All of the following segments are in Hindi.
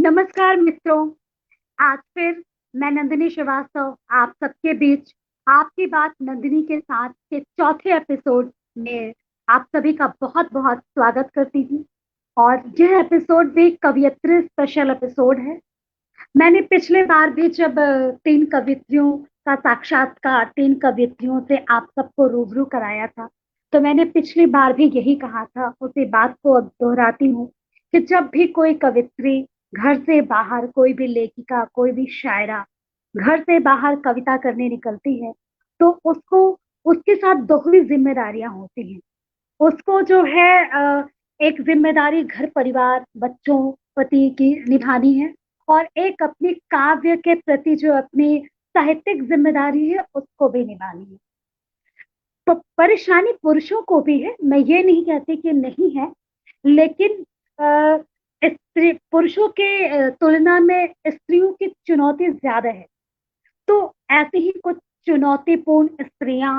नमस्कार मित्रों। आज फिर मैं नंदिनी श्रीवास्तव आप सबके बीच आपकी बात नंदिनी के साथ के चौथे एपिसोड में आप सभी का बहुत बहुत स्वागत करती हूँ। और यह एपिसोड भी कवियत्री स्पेशल एपिसोड है। मैंने पिछले बार भी जब तीन कवित्रियों का साक्षात्कार तीन कवित्रियों से आप सबको रूबरू कराया था, तो मैंने पिछली बार भी यही कहा था, उसी बात को अब दोहराती हूँ कि जब भी कोई कवित्री घर से बाहर, कोई भी लेखिका, कोई भी शायरा घर से बाहर कविता करने निकलती है, तो उसको उसके साथ दोहरी जिम्मेदारियां होती हैं। उसको जो है एक जिम्मेदारी घर परिवार बच्चों पति की निभानी है, और एक अपनी काव्य के प्रति जो अपनी साहित्यिक जिम्मेदारी है उसको भी निभानी है। तो परेशानी पुरुषों को भी है, मैं ये नहीं कहती कि नहीं है, लेकिन स्त्री पुरुषों के तुलना में स्त्रियों की चुनौती ज्यादा है। तो ऐसी ही कुछ चुनौतीपूर्ण स्त्रियां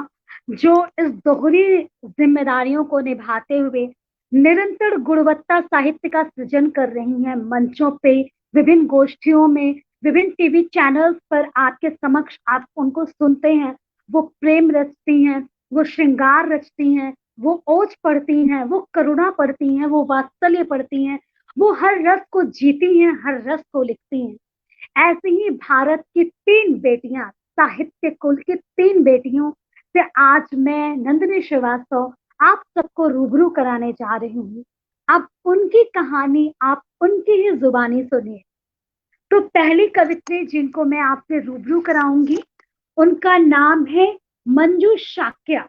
जो इस दोहरी जिम्मेदारियों को निभाते हुए निरंतर गुणवत्ता साहित्य का सृजन कर रही हैं, मंचों पे, विभिन्न गोष्ठियों में, विभिन्न टीवी चैनल्स पर आपके समक्ष आप उनको सुनते हैं। वो प्रेम रचती हैं, वो श्रृंगार रचती हैं, वो ओज पढ़ती हैं, वो करुणा पढ़ती हैं, वो वात्सल्य पढ़ती हैं, वो हर रस को जीती हैं, हर रस को लिखती हैं। ऐसे ही भारत की तीन बेटियां, साहित्य कुल की तीन बेटियों से आज मैं नंदिनी श्रीवास्तव आप सबको रूबरू कराने जा रही हूँ। अब उनकी कहानी आप उनकी ही जुबानी सुनिए। तो पहली कवित्री जिनको मैं आपसे रूबरू कराऊंगी, उनका नाम है मंजू शाक्या।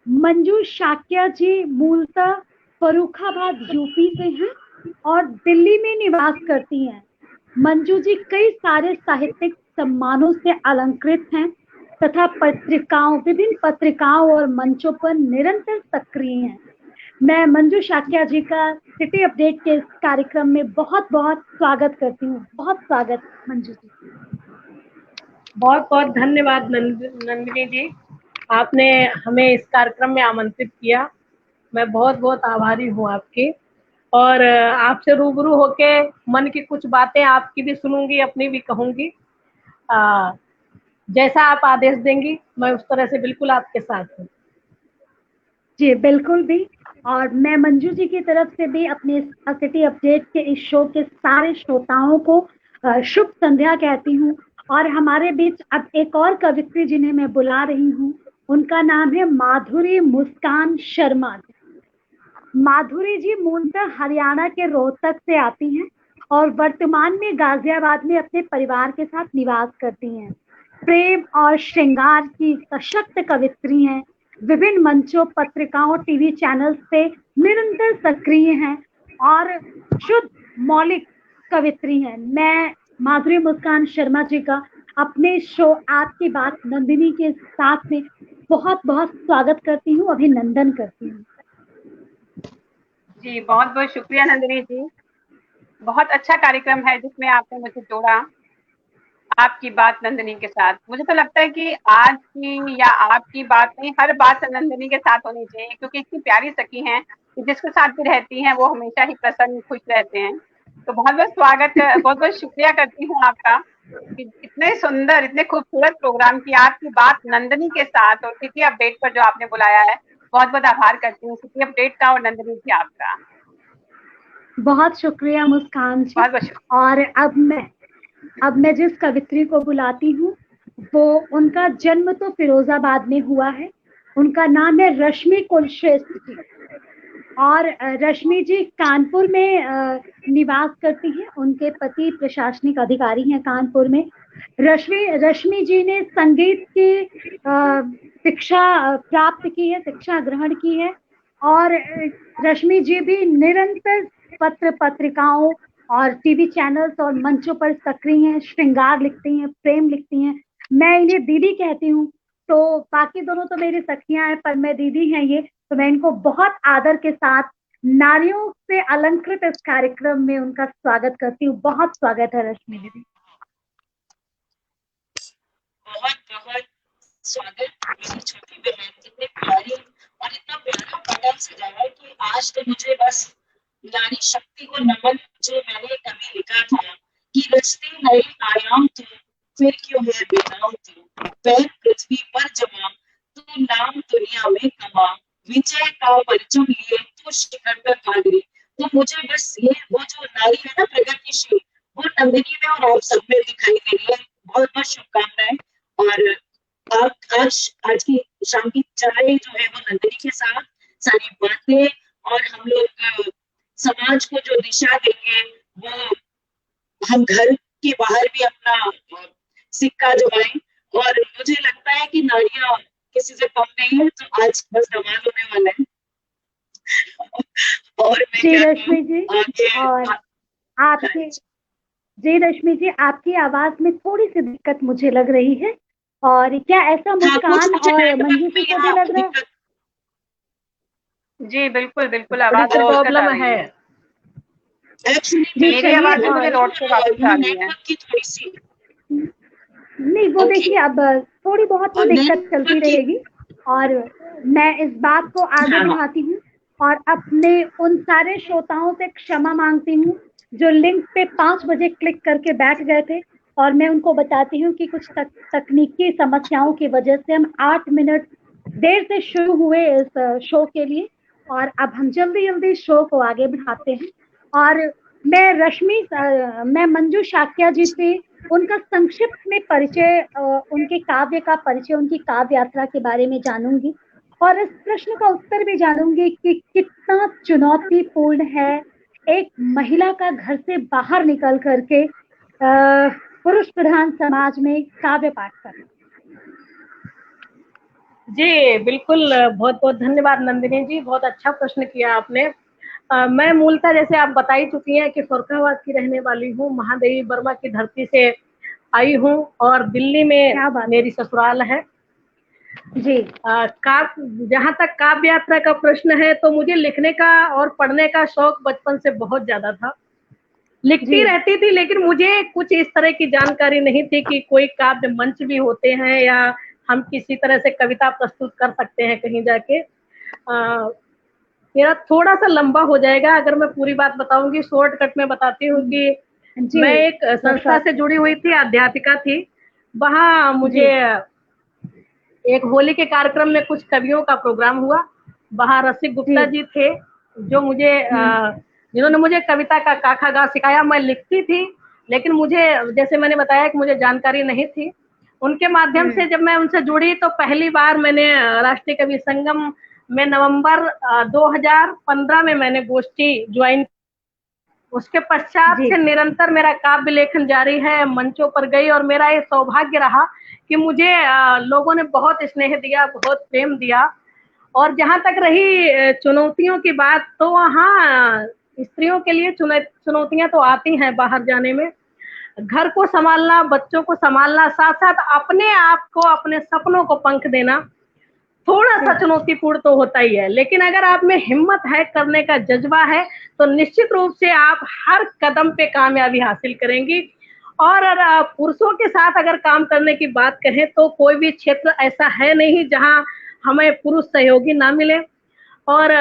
मंजू शाक्या जी मूलतः फर्रुखाबाद यूपी से हैं और दिल्ली में निवास करती हैं। मंजू जी कई सारे साहित्यिक सम्मानों से अलंकृत हैं तथा विभिन्न पत्रिकाओं और मंचों पर निरंतर सक्रिय हैं। मैं मंजू शाक्या जी का सिटी अपडेट के इस कार्यक्रम में बहुत बहुत स्वागत करती हूँ। बहुत स्वागत मंजू जी। बहुत बहुत धन्यवाद नंदिनी जी, आपने हमें इस कार्यक्रम में आमंत्रित किया। मैं बहुत बहुत आभारी हूँ आपकी। और आपसे रूबरू होके मन की कुछ बातें आपकी भी सुनूंगी, अपनी भी कहूंगी। जैसा आप आदेश देंगी मैं उस तरह से बिल्कुल आपके साथ हूँ। जी बिल्कुल भी। और मैं मंजू जी की तरफ से भी अपने सिटी अपडेट के इस शो के सारे श्रोताओं को शुभ संध्या कहती हूँ। और हमारे बीच अब एक और कवित्री जिन्हें मैं बुला रही हूँ, उनका नाम है माधुरी मुस्कान शर्मा। माधुरी जी मूलतः हरियाणा के रोहतक से आती हैं और वर्तमान में गाजियाबाद में अपने परिवार के साथ निवास करती हैं। प्रेम और श्रृंगार की सशक्त कवित्री हैं। विभिन्न मंचों, पत्रिकाओं, टीवी चैनल्स पे निरंतर सक्रिय हैं और शुद्ध मौलिक कवित्री हैं। मैं माधुरी मुस्कान शर्मा जी का अपने शो आपकी बात नंदिनी के साथ में बहुत बहुत स्वागत करती हूँ, अभिनंदन करती हूँ। जी बहुत बहुत शुक्रिया नंदिनी जी। बहुत अच्छा कार्यक्रम है जिसमें आपने मुझे जोड़ा, आपकी बात नंदिनी के साथ। मुझे तो लगता है कि आज की या आपकी बात नहीं, हर बात नंदिनी के साथ होनी चाहिए, क्योंकि इतनी प्यारी सखी हैं कि जिसके साथ भी रहती हैं वो हमेशा ही प्रसन्न खुश रहते हैं। तो बहुत बहुत स्वागत, बहुत बहुत शुक्रिया करती हूँ आपका कि इतने सुंदर, इतने खूबसूरत प्रोग्राम की आपकी बात नंदिनी के साथ और सिटी अपडेट पर जो आपने बुलाया है। बहुत बहुत आभार करती हूँ सिटी अपडेट का और नंदिनी जी आपका। बहुत शुक्रिया मुस्कान जी। बहुत बहुत शुक्रिया। और अब मैं जिस कवित्री को बुलाती हूँ, वो उनका जन्म तो फिरोजाबाद में हुआ है। उनका नाम है रश्मि कुलश्रेष्ठ जी। और रश्मि जी कानपुर में निवास करती हैं। उनके पति प्रशासनिक अधिकारी हैं कानपुर में। रश्मि जी ने संगीत की शिक्षा प्राप्त की है, शिक्षा ग्रहण की है। और रश्मि जी भी निरंतर पत्र पत्रिकाओं और टीवी चैनल्स और मंचों पर सक्रिय हैं, श्रृंगार लिखती हैं, प्रेम लिखती हैं। मैं इन्हें दीदी कहती हूँ। तो बाकी दोनों तो मेरी सखियां हैं, पर मैं दीदी हैं ये, तो मैं इनको बहुत आदर के साथ नारियों से अलंकृत इस कार्यक्रम में उनका स्वागत करती हूँ। बहुत स्वागत है रश्मि दीदी। बहुत बहुत स्वागत मेरी छोटी बहन। इतने प्यारी और इतना प्यारा पैटर्न सजाया है कि आज तो मुझे बस नारी शक्ति को नमन जो मैंने कभी लिखा था कि रचते नए आयाम तू, फिर क्यों है बेनाम तू, पैर पृथ्वी पर जमा तू, नाम दुनिया में कमा, विजय का परचम लिए तू शिखर पर भागरी। तो मुझे बस ये वो जो नारी है ना प्रगतिशील, वो नंदिनी में और आप सब में दिखाई दे रही है। बहुत बहुत शुभकामनाएं। और आप आज की शाम की चाय जो है वो नंदिनी के साथ सारी बातें, और हम लोग समाज को जो दिशा देंगे वो हम घर के बाहर भी अपना सिक्का जमाएं। और मुझे लगता है कि नारियां किसी से कम नहीं है, तो आज बस धमाल होने वाला है। और मैं जी क्या रश्मि जी, और आपके जी रश्मि जी, आपकी आवाज में थोड़ी सी दिक्कत मुझे लग रही है। और क्या ऐसा मुस्कान और मंजू जी को भी लग रहा है? जी बिल्कुल बिल्कुल, आवाज में दिक्कत प्रॉब्लम आ रही है। मेरी आवाज भी मुझे लौट के वापस आ रही है। नहीं, वो देखिए अब थोड़ी बहुत तो दिक्कत चलती रहेगी, और मैं इस बात को आगे बढ़ाती हूँ और अपने उन सारे श्रोताओं से क्षमा मांगती हूँ जो लिंक पे 5 बजे क्लिक करके बैठ गए थे, और मैं उनको बताती हूँ कि कुछ तकनीकी समस्याओं की वजह से हम 8 मिनट देर से शुरू हुए इस शो के लिए, और अब हम जल्दी जल्दी शो को आगे बढ़ाते हैं। और मैं मंजू शाक्या जी से उनका संक्षिप्त में परिचय, उनके काव्य का परिचय, उनकी काव्य यात्रा के बारे में जानूंगी, और इस प्रश्न का उत्तर भी जानूंगी कि कितना चुनौतीपूर्ण है एक महिला का घर से बाहर निकल करके पुरुष प्रधान समाज में काव्य पाठ करना। जी बिल्कुल, बहुत बहुत धन्यवाद नंदिनी जी, बहुत अच्छा प्रश्न किया आपने। मैं मूलतः जैसे आप बता ही चुकी हैं कि फरुखाबाद की रहने वाली हूँ, महादेवी वर्मा की धरती से आई हूँ, और दिल्ली में मेरी ससुराल है जी। जहाँ तक काव्य यात्रा का प्रश्न है, तो मुझे लिखने का और पढ़ने का शौक बचपन से बहुत ज्यादा था। लिखती रहती थी, लेकिन मुझे कुछ इस तरह की जानकारी नहीं थी कि कोई काव्य मंच भी होते हैं या हम किसी तरह से कविता प्रस्तुत कर सकते हैं कहीं जाके। मेरा थोड़ा सा लंबा हो जाएगा अगर मैं पूरी बात बताऊंगी, शॉर्टकट में बताती हूँ कि मैं एक संस्था से जुड़ी हुई थी, अध्यापिका थी। वहाँ मुझे एक होली के कार्यक्रम में कुछ कवियों का प्रोग्राम हुआ। वहाँ रसिक गुप्ता जी थे जो मुझे जिन्होंने मुझे कविता का काखा गा सिखाया। मैं लिखती थी, लेकिन मुझे, जैसे मैंने बताया कि मुझे जानकारी नहीं थी। उनके माध्यम से जब मैं उनसे जुड़ी तो पहली बार मैंने राष्ट्रीय कवि संगम में नवंबर 2015 में मैंने गोष्ठी ज्वाइन। उसके पश्चात से निरंतर मेरा काव्य लेखन जारी है, मंचों पर गई, और मेरा ये सौभाग्य रहा कि मुझे लोगों ने बहुत स्नेह दिया, बहुत प्रेम दिया। और जहाँ तक रही चुनौतियों की बात, तो हाँ, स्त्रियों के लिए चुनौतियां तो आती हैं बाहर जाने में। घर को संभालना, बच्चों को संभालना, साथ साथ अपने आप को, अपने सपनों को पंख देना थोड़ा सा चुनौतीपूर्ण तो होता ही है। लेकिन अगर आप में हिम्मत है, करने का जज्बा है, तो निश्चित रूप से आप हर कदम पे कामयाबी हासिल करेंगी। और पुरुषों के साथ अगर काम करने की बात करें तो कोई भी क्षेत्र ऐसा है नहीं जहां हमें पुरुष सहयोगी ना मिले। और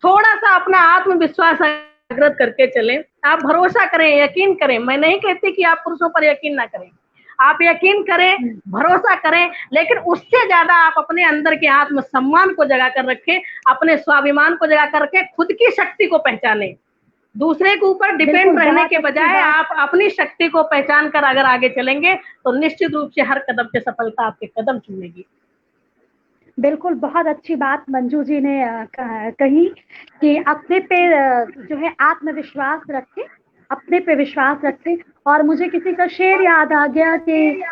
थोड़ा सा अपना आत्मविश्वास जागृत करके चलें। आप भरोसा करें, यकीन करें। मैं नहीं कहती कि आप पुरुषों पर यकीन ना करें, आप यकीन करें, भरोसा करें, लेकिन उससे ज्यादा आप अपने अंदर के आत्मसम्मान को जगा कर रखें, अपने स्वाभिमान को जगा कर रखें, खुद की शक्ति को पहचानें। दूसरे के ऊपर डिपेंड रहने के बजाय आप अपनी शक्ति को पहचान कर अगर आगे चलेंगे तो निश्चित रूप से हर कदम पे सफलता आपके कदम चूमेगी। बिल्कुल, बहुत अच्छी बात मंजू जी ने कही कि अपने पे जो है आत्मविश्वास रखें, अपने पे विश्वास रखें। और मुझे किसी का शेर याद आ गया कि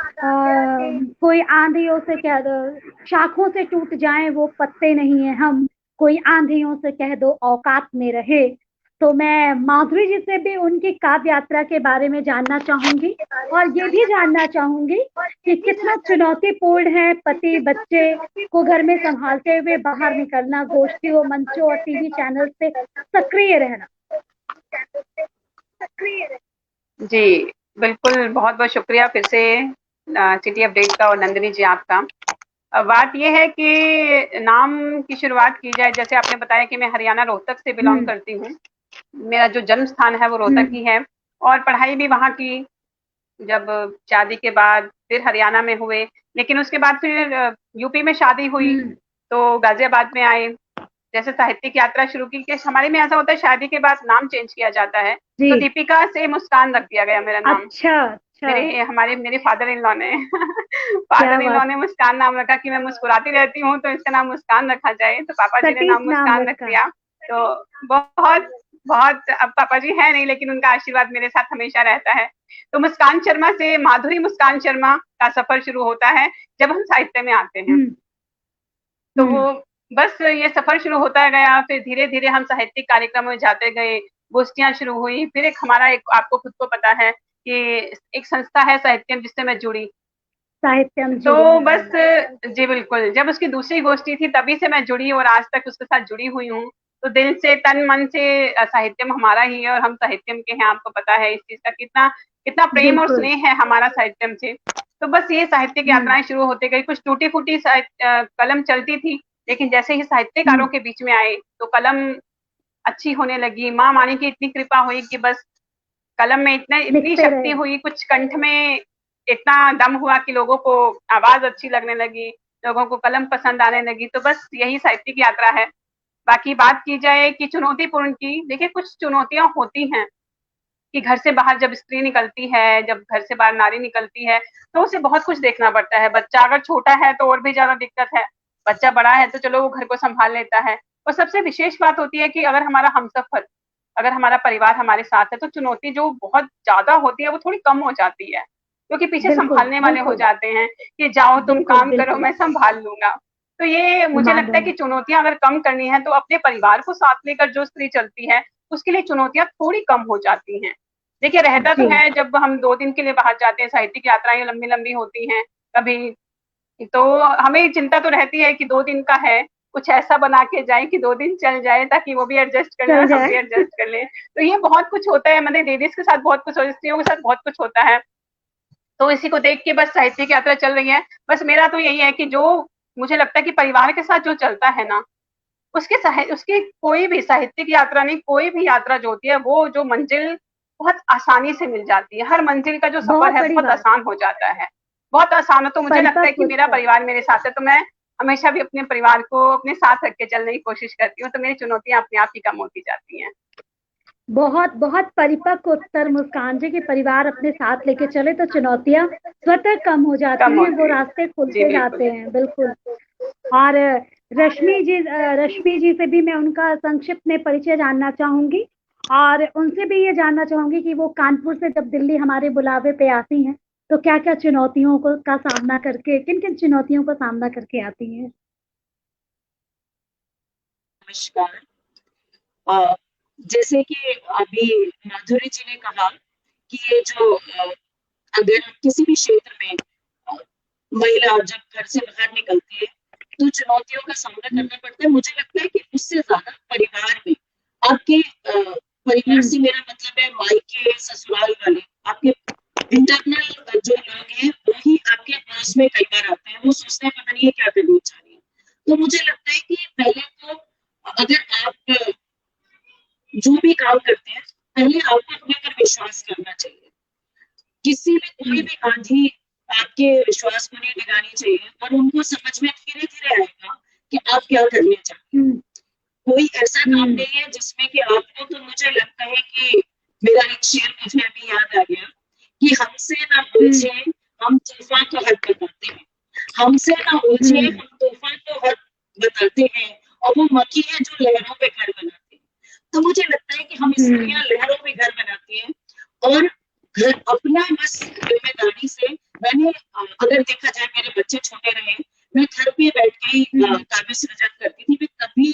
कोई आंधियों से कह दो, शाखों से टूट जाएं वो पत्ते नहीं है हम, कोई आंधियों से कह दो औकात में रहे। तो मैं माधुरी जी से भी उनकी काव्य यात्रा के बारे में जानना चाहूंगी, और ये भी जानना चाहूंगी कि कितना चुनौतीपूर्ण है पति बच्चे को घर में संभालते हुए बाहर निकलना, गोष्ठियों, मंचों और टीवी चैनल पे सक्रिय रहना। जी बिल्कुल, बहुत बहुत शुक्रिया फिर से सिटी अपडेट का और नंदिनी जी आपका। बात यह है कि नाम की शुरुआत की जाए, जैसे आपने बताया कि मैं हरियाणा रोहतक से बिलोंग करती हूँ, मेरा जो जन्म स्थान है वो रोहतक ही है, और पढ़ाई भी वहाँ की। जब शादी के बाद फिर हरियाणा में हुए, लेकिन उसके बाद फिर यूपी में शादी हुई तो गाजियाबाद में आए। जैसे साहित्यिक यात्रा शुरू की, कि हमारे में ऐसा होता है शादी के बाद नाम चेंज किया जाता है, तो दीपिका से मुस्कान रख दिया गया मेरा नाम। अच्छा, मेरे फादर इन लॉ ने फादर इन लॉ ने मुस्कान नाम रखा कि मैं मुस्कुराती रहती हूँ तो इसका नाम मुस्कान रखा जाए, तो पापा जी ने नाम मुस्कान रख दिया। तो बहुत बहुत, अब पापा जी है नहीं लेकिन उनका आशीर्वाद मेरे साथ हमेशा रहता है। तो मुस्कान शर्मा से माधुरी मुस्कान शर्मा का सफर शुरू होता है जब हम साहित्य में आते हैं। तो वो बस ये सफर शुरू होता गया, फिर धीरे धीरे हम साहित्यिक कार्यक्रमों में जाते गए, गोष्ठियां शुरू हुई, फिर एक हमारा एक, आपको खुद को पता है कि एक संस्था है साहित्यम जिससे मैं जुड़ी। साहित्यम तो बस जी बिल्कुल, जब उसकी दूसरी गोष्ठी थी तभी से मैं जुड़ी और आज तक उसके साथ जुड़ी हुई हूँ। तो दिल से तन मन से साहित्यम हमारा ही है और हम साहित्यम के हैं। आपको पता है इस चीज का कितना कितना प्रेम और स्नेह है हमारा साहित्यम से। तो बस ये साहित्यिक यात्राएं शुरू होती गई, कुछ टूटी फूटी कलम चलती थी, लेकिन जैसे ही साहित्यकारों के बीच में आए तो कलम अच्छी होने लगी। माँ मानी की इतनी कृपा हुई कि बस कलम में इतनी शक्ति हुई, कुछ कंठ में इतना दम हुआ कि लोगों को आवाज अच्छी लगने लगी, लोगों को कलम पसंद आने लगी। तो बस यही साहित्यिक यात्रा है। बाकी बात की जाए कि चुनौतीपूर्ण की, देखिए कुछ चुनौतियां होती हैं कि घर से बाहर जब स्त्री निकलती है, जब घर से बाहर नारी निकलती है तो उसे बहुत कुछ देखना पड़ता है। बच्चा अगर छोटा है तो और भी ज्यादा दिक्कत है, बच्चा बड़ा है तो चलो वो घर को संभाल लेता है। और सबसे विशेष बात होती है कि अगर हमारा हमसफर, अगर हमारा परिवार हमारे साथ है तो चुनौती जो बहुत ज्यादा होती है वो थोड़ी कम हो जाती है, क्योंकि पीछे संभालने वाले हो जाते हैं कि जाओ तुम काम करो मैं संभाल लूंगा। तो ये मुझे लगता है कि चुनौतियां अगर कम करनी है तो अपने परिवार को साथ लेकर जो स्त्री चलती है उसके लिए चुनौतियां थोड़ी कम हो जाती हैं। देखिए रहता तो है, जब हम 2 दिन के लिए बाहर जाते हैं, साहित्यिक यात्राएं लंबी लंबी होती हैं कभी, तो हमें चिंता तो रहती है कि 2 दिन का है, कुछ ऐसा बना के जाए कि 2 दिन चल जाए ताकि वो भी एडजस्ट कर ले और हम भी एडजस्ट कर ले। तो ये बहुत कुछ होता है, मतलब लेडीज के साथ बहुत कुछ, स्त्रियों के साथ बहुत कुछ होता है। तो इसी को देख के बस साहित्यिक यात्रा चल रही है। बस मेरा तो यही है कि जो मुझे लगता है कि परिवार के साथ जो चलता है ना, उसकी कोई भी साहित्यिक यात्रा नहीं, कोई भी यात्रा जो होती है वो जो मंजिल बहुत आसानी से मिल जाती है। हर मंजिल का जो सफर है बहुत आसान हो जाता है, बहुत आसान हो। तो मुझे लगता है कि मेरा परिवार मेरे साथ है, तो मैं हमेशा भी अपने परिवार को अपने साथ रख के चलने की कोशिश करती हूँ, तो मेरी चुनौतियां अपने आप ही कम होती जाती हैं। बहुत बहुत परिपक्व उत्तर मुस्कान जी, के परिवार अपने साथ लेके चले तो चुनौतियां स्वतः कम हो जाती हैं, वो रास्ते खुलते जाते हैं। बिल्कुल। और रश्मि जी से भी मैं उनका संक्षिप्त में परिचय जानना चाहूंगी और उनसे भी ये जानना चाहूंगी कि वो कानपुर से जब दिल्ली हमारे बुलावे पे आती हैं तो क्या क्या चुनौतियों को का सामना करके, किन किन चुनौतियों का सामना करके आती हैं। नमस्कार। जैसे कि अभी माधुरी जी ने कहा कि ये जो अगर किसी भी क्षेत्र में महिला जब घर से बाहर निकलती है तो चुनौतियों का सामना करना पड़ता है। मुझे लगता है कि उससे ज्यादा परिवार में, आपके परिवार से मेरा मतलब है मायके ससुराल वाले, आपके इंटरनल जो लोग हैं वही आपके पास में कई बार आते हैं। वो सोचते हैं पता नहीं ये क्या करनी चाह रही है। तो मुझे लगता है कि पहले तो अगर आप जो भी काम करते हैं पहले आपको अपने पर विश्वास करना चाहिए। किसी भी कोई भी आंधी आपके विश्वास को नहीं डिगानी चाहिए और उनको समझ में धीरे धीरे आएगा कि आप क्या करने चाहते हैं। कोई ऐसा काम नहीं है जिसमें कि आपको, तो मुझे लगता है कि मेरा एक शेर मुझे अभी याद आ गया कि हमसे ना उलझे हम तूफान को हद बताते हैं, हमसे ना उलझे हम तूफान को हद बताते हैं और वो मक्खी है जो लहरों पे घर बनाते हैं। तो मुझे लगता है कि हम स्त्रियां लहरों पे घर बनाती हैं और घर अपना बस जिम्मेदारी से, मैंने अगर देखा जाए मेरे बच्चे छोटे रहे, मैं घर पे बैठ के ही काव्य सृजन करती थी। मैं कभी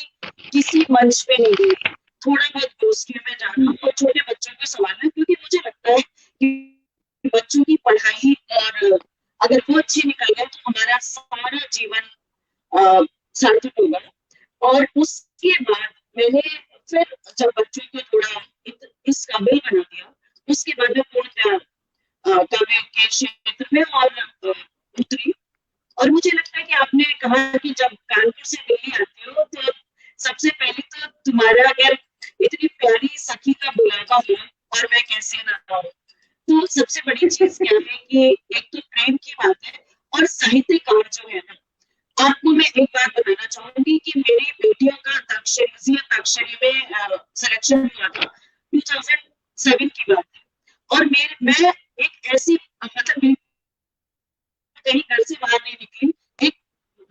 किसी मंच पे नहीं गई, थोड़ा बहुत गोष्ठियों में जाना और छोटे बच्चों को संभालना, क्योंकि मुझे लगता है कि बच्चों की पढ़ाई और अगर वो अच्छी निकल गए तो हमारा सारा जीवन सार्थक होगा। और उसके बाद मैंने फिर जब बच्चों को थोड़ा इस काबिल बना दिया, उसके बाद में पूर्ण काव्य के क्षेत्र में और उतरी। और मुझे लगता है कि आपने कहा कि जब कानपुर से दिल्ली आते हो तो सबसे पहले तो तुम्हारा अगर इतनी प्यारी सखी का बुलावा हो और मैं कैसे ना आऊं। तो सबसे बड़ी चीज क्या है कि एक तो प्रेम की बात है, और साहित्यकार जो है ना, आपको मैं एक बात बताना चाहूंगी कि मेरी बेटियों का अंताक्षरी में सिलेक्शन हुआ था 2007 की बात है, और मैं एक ऐसी मतलब कहीं घर से बाहर नहीं निकली, एक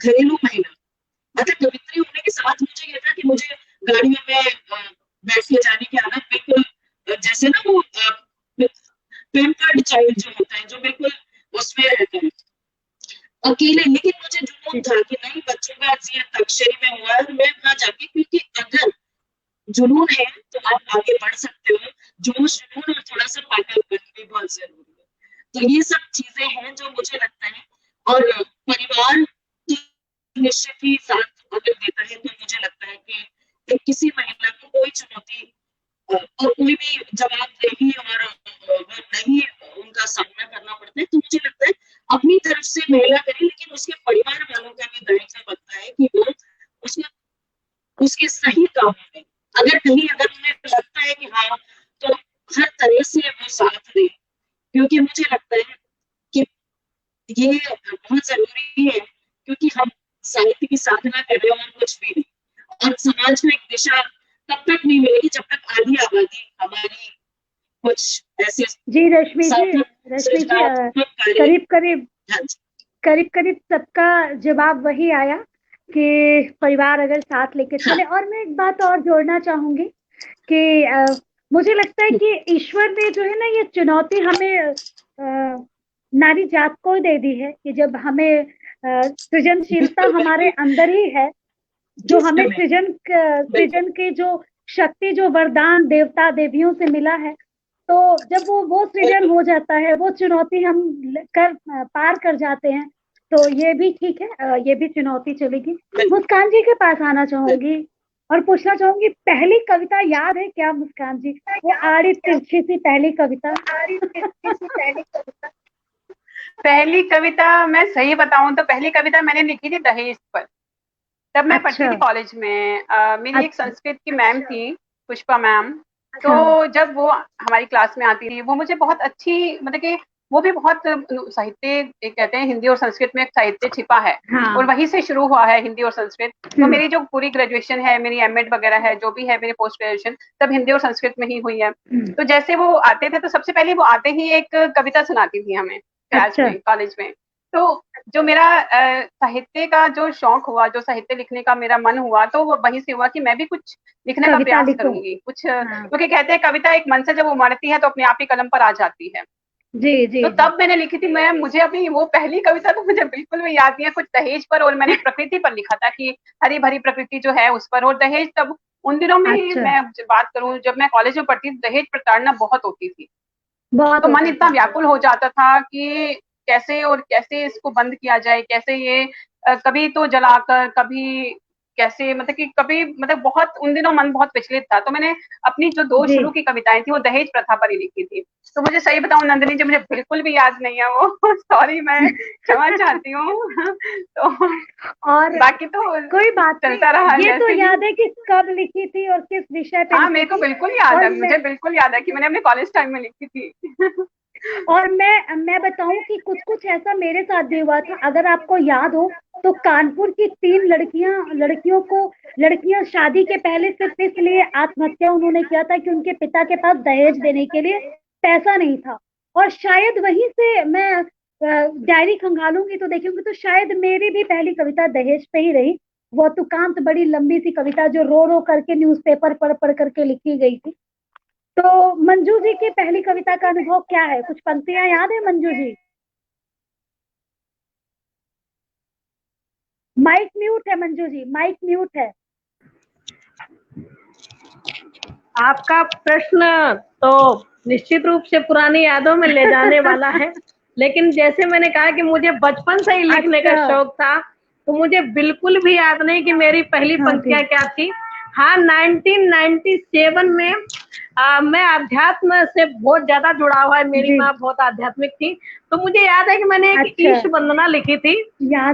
घरेलू महिला, मतलब कवित्री होने के साथ मुझे ये था कि मुझे गाड़ियों में बैठ के जाने की आदत बिल्कुल, जैसे ना वो पेम्पर्ड चाइल्ड जो होता है, जो बिल्कुल उसमें रहते हैं अकेले, लेकिन मुझे जुनून था कि नहीं, बच्चों का जी अंताक्षरी में हुआ है और मैं वहां जाके, क्योंकि अगर जुनून है तो आप आगे बढ़ सकते हो, जोश जुनून और थोड़ा सा पागलपन भी बहुत जरूरी है। तो ये सब चीजें हैं जो मुझे लगता है, और परिवार निश्चित ही साथ अगर देता है, तो मुझे लगता है कि किसी महिला को कोई चुनौती और कोई भी जवाबदेही और वो नहीं उनका सामना करना पड़ता है, तो मुझे लगता है अपनी तरफ से महिला करे, लेकिन उसके परिवार वालों का भी दायित्व बनता है कि वो उसके उसके सही काम में, अगर उन्हें लगता है कि हाँ, तो हर तरह से वो साथ दे, क्योंकि मुझे लगता है कि ये बहुत जरूरी है, क्योंकि हम साहित्य की साधना कर रहे हैं और कुछ भी नहीं, और समाज को एक दिशा तब तक नहीं मिलेगी जब तक आधी आबादी हमारी कुछ ऐसे जी रश्मि जी करीब करीब सबका जवाब वही आया कि परिवार अगर साथ लेके चले। और मैं एक बात और जोड़ना चाहूंगी कि मुझे लगता है कि ईश्वर ने जो है ना, ये चुनौती हमें नारी जात को दे दी है कि जब हमें सृजनशीलता हमारे अंदर ही है, जो हमें सृजन के जो शक्ति, जो वरदान देवता देवियों से मिला है, तो जब वो सृजन हो जाता है, वो चुनौती हम पार कर जाते हैं, तो ये भी ठीक है, ये भी चुनौती चलेगी। मुस्कान जी के पास आना चाहूंगी और पूछना चाहूंगी, पहली कविता याद है क्या मुस्कान जी? वो आड़ी तिरछी सी पहली कविता। पहली कविता मैं सही बताऊं तो पहली कविता मैंने लिखी थी दहेज पर। तब मैं पढ़ती थी कॉलेज में। मेरी एक संस्कृत की मैम थी, पुष्पा मैम। तो जब वो हमारी क्लास में आती थी, वो मुझे बहुत अच्छी, मतलब कि वो भी बहुत साहित्य, कहते हैं हिंदी और संस्कृत में एक साहित्य छिपा है, और वहीं से शुरू हुआ है हिंदी और संस्कृत। तो मेरी जो पूरी ग्रेजुएशन है, मेरी एमएड वगैरह है, जो भी है मेरी पोस्ट ग्रेजुएशन, सब हिंदी और संस्कृत में ही हुई है। तो जैसे वो आते थे, तो सबसे पहले वो आते ही एक कविता सुनाती थी हमें क्लास में, कॉलेज में। तो जो मेरा साहित्य का जो शौक हुआ, जो साहित्य लिखने का मेरा मन हुआ, तो वो वहीं से हुआ कि मैं भी कुछ लिखने का प्रयास करूंगी कुछ। क्योंकि कहते हैं कविता एक मन से जब उमड़ती है तो अपने आप ही कलम पर आ जाती है। जी तो तब मैंने लिखी थी। मुझे अभी वो पहली कविता तो मुझे बिल्कुल भी याद नहीं है, कुछ दहेज पर, और मैंने प्रकृति पर लिखा था कि हरी भरी प्रकृति जो है उस पर। और दहेज तब उन दिनों में ही मैं बात करूं, जब मैं कॉलेज में पढ़ती थी, दहेज प्रताड़ना बहुत होती थी। तो मन इतना व्याकुल हो जाता था कि कैसे इसको बंद किया जाए, कैसे ये कभी तो जलाकर, कभी कैसे, मतलब कि कभी, मतलब बहुत उन दिनों मन बहुत विचलित था। तो मैंने अपनी जो दो शुरू की कविताएं थी वो दहेज प्रथा पर ही लिखी थी। तो मुझे सही बताऊं नंदिनी जी, मुझे बिल्कुल भी याद नहीं है वो। सॉरी, मैं क्षमा चाहती हूँ। तो और बाकी तो कोई बात चलता रहा। ये तो याद है कि कब लिखी थी और किस विषय पे? हाँ, मेरे को बिल्कुल याद है, मुझे बिल्कुल याद है कि मैंने अपने कॉलेज टाइम में लिखी थी। और मैं बताऊं कि कुछ ऐसा मेरे साथ भी हुआ था। अगर आपको याद हो तो कानपुर की 3 लड़कियां शादी के पहले सिर्फ इसलिए आत्महत्या उन्होंने किया था कि उनके पिता के पास दहेज देने के लिए पैसा नहीं था। और शायद वहीं से मैं डायरी खंगालूंगी तो देखूंगी, तो शायद मेरी भी पहली कविता दहेज पे ही रही। वो तुकांत बड़ी लंबी सी कविता जो रो रो करके न्यूज़पेपर पढ़ करके लिखी गई थी। तो मंजू जी की पहली कविता का अनुभव क्या है? कुछ पंक्तियां याद है मंजू जी? माइक म्यूट है मंजू जी, माइक म्यूट है। आपका प्रश्न तो निश्चित रूप से पुरानी यादों में ले जाने वाला है, लेकिन जैसे मैंने कहा कि मुझे बचपन से ही लिखने का शौक था, तो मुझे बिल्कुल भी याद नहीं कि मेरी पहली पंक्तियां क्या थी। हाँ, 1997 में मैं अध्यात्म से बहुत ज्यादा जुड़ा हुआ है, मेरी माँ बहुत आध्यात्मिक थी, तो मुझे याद है कि मैंने एक ईश वंदना लिखी थी,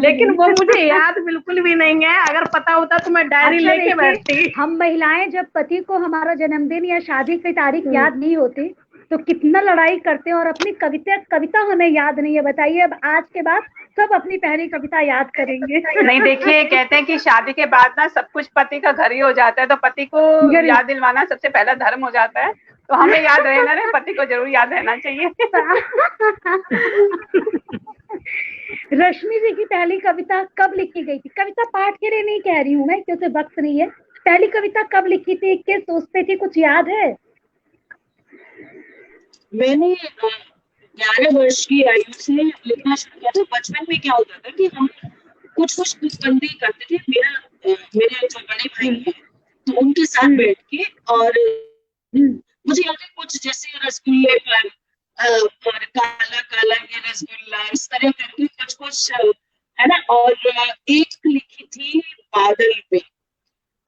लेकिन वो मुझे याद बिल्कुल भी नहीं है। अगर पता होता तो मैं डायरी लेके बैठती। हम महिलाएं जब पति को हमारा जन्मदिन या शादी की तारीख याद नहीं होती तो कितना लड़ाई करते हैं, और अपनी कविता हमें याद नहीं है। बताइए, अब आज के बाद सब अपनी पहली कविता याद करेंगे। नहीं, देखिए, कहते हैं कि शादी के बाद ना सब कुछ पति का घर ही हो जाता है, तो पति को याद दिलवाना सबसे पहला धर्म हो जाता है। तो हमें याद रहना है, पति को जरूर याद रहना चाहिए। रश्मि जी की पहली कविता कब लिखी गई थी? कविता पाठ के लिए नहीं कह रही हूँ मैं, क्योंकि वक्त नहीं है। पहली कविता कब लिखी थी, किस सोचते थी, कुछ याद है? मैंने 11 वर्ष की आयु से लिखना शुरू किया था। बचपन में क्या होता था कि हम कुछ तुकबंदी करते थे। मेरे जो बड़े भाई हैं तो उनके साथ बैठ के, और मुझे याद है कुछ जैसे रसगुल्ले पर और काला काला ये रसगुल्ला, इस तरह करके कुछ है ना। और एक लिखी थी बादल पे।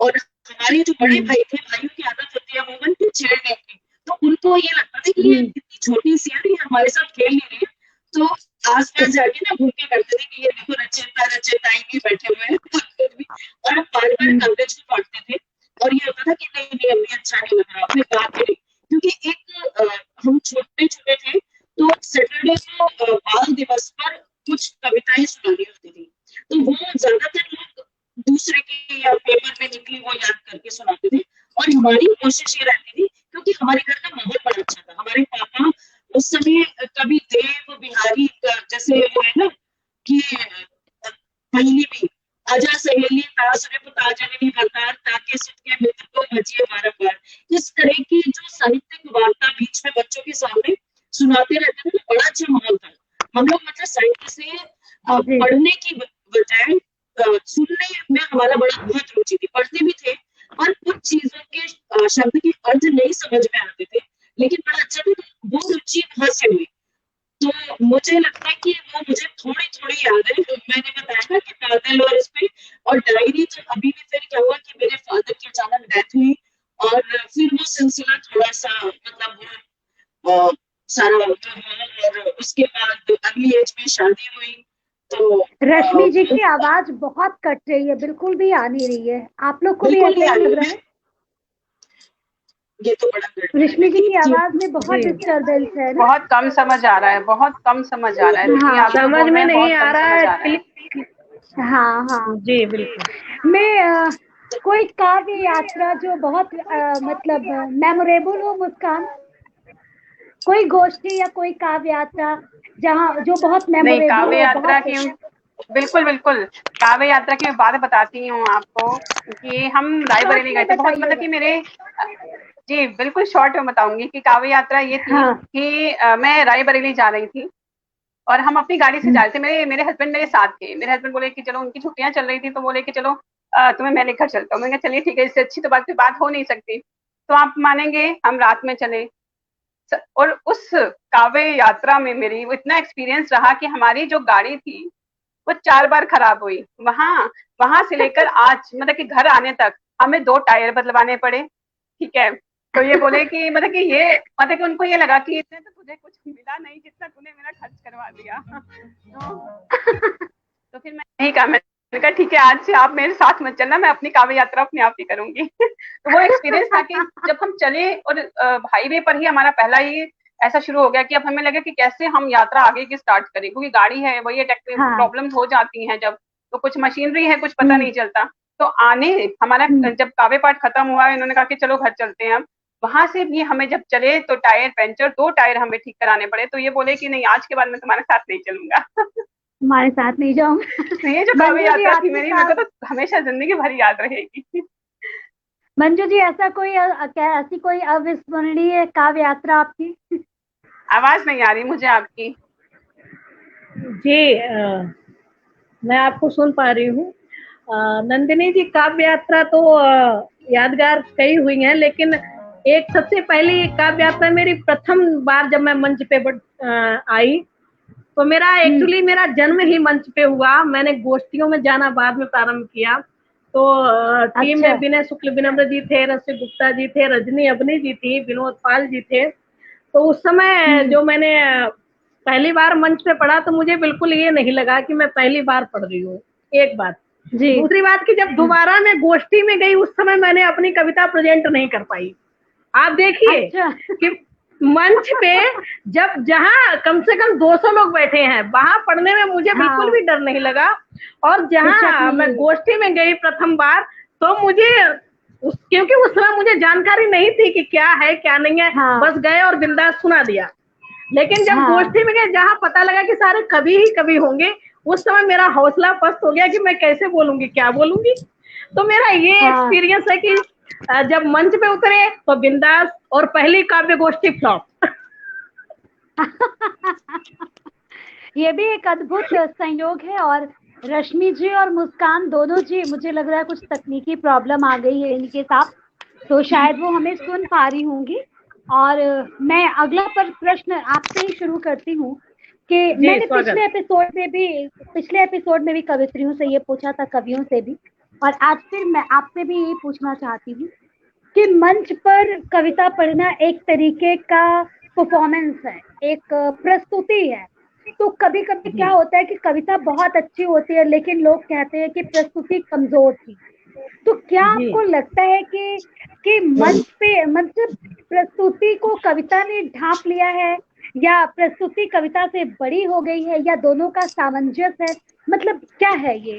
और हमारे जो बड़े भाई थे, भाइयों की आदत होती है अमूमन की छेड़ने की, तो उनको ये लगता था कि ये इतनी छोटी सी है, ये हमारे साथ खेल नहीं रही है, तो आसपास जाके ना भूखे करते थे कि ये देखो रचेताई भी बैठे हुए हैं। और हम बार बार कागज भी पढ़ते थे, और ये होता था कि नहीं अभी अच्छा नहीं लग रहा, फिर बात करें। क्योंकि हम छोटे थे, तो सैटरडे को बाल दिवस पर कुछ कविताएं सुनानी होती थी, तो वो ज्यादातर लोग दूसरे की या पेपर में निकली वो याद करके सुनाते थे। और हमारी कोशिश ये रहती थी, क्योंकि हमारे घर का माहौल बड़ा अच्छा था। हमारे पापा उस समय कवि देव बिहारी जैसे वो है ना कि पहली भी आजा सहेली तासरे पुता जननी भतार ताके सुत के मित्र को भजिए बारंबार, इस तरह की जो साहित्यिक वार्ता बीच में बच्चों के सामने सुनाते रहते थे, बड़ा अच्छा माहौल था। हम लोग मतलब साहित्य से पढ़ने की बजाय सुनने में हमारा बहुत रुचि थी। पढ़ते भी थे, और कुछ चीजों के शब्द के अर्थ नहीं समझ में आते थे, लेकिन बड़ा अच्छा था। वो रुचि वहां से हुई। तो मुझे लगता है कि वो मुझे थोड़ी याद है। मैंने बताया ना कि बादल और इस पे, और डायरी तो अभी भी। फिर क्या हुआ कि मेरे फादर की अचानक डेथ हुई, और फिर वो सिलसिला थोड़ा सा मतलब सारा और उसके बाद अगली एज में शादी हुई। तो रश्मि जी की आवाज बहुत कट रही है, बिल्कुल भी आ नहीं रही है। आप लोग को भी ऐसा लग रहा है? ये तो बड़ा रश्मि जी की आवाज में बहुत डिस्टर्बेंस है ना? बहुत कम समझ आ रहा है, बहुत कम समझ आ रहा है। हाँ, समझ में नहीं आ रहा है। हाँ जी बिल्कुल। मैं कोई काव्य यात्रा जो बहुत मतलब मेमोरेबल हो, मुस्कान, कोई गोष्ठी या कोई काव्य यात्रा जहाँ जो बहुत मेमोरेबल हो? काव्य यात्रा की बिल्कुल काव्य यात्रा की मैं बात बताती हूँ आपको कि हम रायबरेली गए थे। बहुत मतलब कि मेरे जी बिल्कुल शॉर्ट में बताऊंगी कि काव्य यात्रा ये थी कि मैं रायबरेली जा रही थी, और हम अपनी गाड़ी से जा रहे थे। मेरे हस्बैंड मेरे साथ थे। मेरे हस्बैंड बोले कि चलो, उनकी छुट्टियां चल रही थी, तो बोले कि चलो तुम्हें मैं लेकर चलता हूँ। मैंने कहा चलिए ठीक है, इससे अच्छी तो बात हो नहीं सकती। तो आप मानेंगे, हम रात में चले, और उस काव्य यात्रा में मेरी वो इतना एक्सपीरियंस रहा कि हमारी जो गाड़ी थी वो 4 बार खराब हुई। वहां से लेकर आज मतलब कि घर आने तक हमें 2 टायर बदलवाने पड़े। ठीक है, तो ये बोले कि मतलब कि उनको ये लगा कि इसने तो तुझे कुछ मिला नहीं जितना तूने मेरा खर्च करवा दिया। तो फिर मैंने कहा ठीक है, आज से आप मेरे साथ मत चलना, मैं अपनी काव्य यात्रा अपने आप ही करूंगी। तो वो एक्सपीरियंस था कि जब हम चले, और हाईवे पर ही हमारा पहला ही ऐसा शुरू हो गया कि अब हमें लगा कि कैसे हम यात्रा आगे की स्टार्ट करें, क्योंकि गाड़ी है, वही प्रॉब्लम्स हो जाती हैं जब, तो कुछ मशीनरी है, कुछ पता नहीं चलता। तो हमारा जब काव्य पाठ खत्म हुआ, इन्होंने कहा कि चलो घर चलते हैं। अब वहां से भी हमें जब चले तो टायर पंचर, 2 टायर हमें ठीक कराने पड़े। तो ये बोले कि नहीं, आज के बाद मैं तुम्हारे साथ नहीं चलूंगा। तुम्हारे साथ नहीं जाऊंगा। तो ये जो काव्य यात्रा थी मेरी, मेरे को तो हमेशा जिंदगी भर याद रहेगी। मंजू जी, ऐसी कोई अविस्मरणीय काव्य यात्रा आपकी? आवाज नहीं आ रही मुझे आपकी। जी मैं आपको सुन पा रही हूँ। नंदिनी जी, काव्य यात्रा तो यादगार कई हुई हैं, लेकिन एक सबसे पहली काव्य यात्रा मेरी प्रथम बार जब मैं मंच पे आई, तो मेरा एक्चुअली मेरा जन्म ही मंच पे हुआ। मैंने गोष्ठियों में जाना बाद में प्रारंभ किया। तो टीम अच्छा। में विनय शुक्ल विनम्र जी थे, रश्मि गुप्ता जी थे, रजनी अबनी जी थी, विनोद पाल जी थे। तो उस समय जो मैंने पहली बार मंच पे पढ़ा तो मुझे बिल्कुल ये नहीं लगा कि मैं पहली बार पढ़ रही हूँ, एक बात। जी। दूसरी बात कि जब दोबारा मैं गोष्ठी में गई उस समय मैंने अपनी कविता प्रेजेंट नहीं कर पाई। आप देखिए अच्छा। कि मंच पे जब जहां कम से कम 200 लोग बैठे हैं वहां पढ़ने में मुझे बिल्कुल भी डर नहीं लगा, और हिचक जहां नहीं मैं हुई। गोष्ठी में गई प्रथम बार तो मुझे क्योंकि उस समय मुझे जानकारी नहीं थी कि क्या है क्या नहीं है, हाँ। बस गए और बिंदास सुना दिया। लेकिन जब हाँ। गोष्ठी में गए जहां पता लगा कि सारे कवि ही कवि होंगे, उस समय मेरा हौसला पस्त हो गया कि मैं कैसे बोलूंगी, क्या बोलूंगी। तो मेरा ये हाँ। एक्सपीरियंस है कि जब मंच पे उतरे तो बिंदास, और पहली काव्य गोष्ठी फ्लॉप। ये भी एक अद्भुत संयोग है। और रश्मि जी और मुस्कान दोनों जी, मुझे लग रहा है कुछ तकनीकी प्रॉब्लम आ गई है इनके साथ, तो शायद वो हमें सुन पा रही होंगी। और मैं अगला पर प्रश्न आपसे ही शुरू करती हूँ कि जी, मैंने स्वागत। पिछले एपिसोड में भी कवित्रियों से ये पूछा था, कवियों से भी, और आज फिर मैं आपसे भी यही पूछना चाहती हूँ कि मंच पर कविता पढ़ना एक तरीके का परफॉर्मेंस है, एक प्रस्तुति है। तो कभी कभी क्या होता है कि कविता बहुत अच्छी होती है लेकिन लोग कहते हैं कि प्रस्तुति कमजोर थी। तो क्या जी, आपको लगता है कि मंच प्रस्तुति को कविता ने ढांप लिया है, या प्रस्तुति कविता से बड़ी हो गई है, या दोनों का सामंजस्य है? मतलब क्या है ये,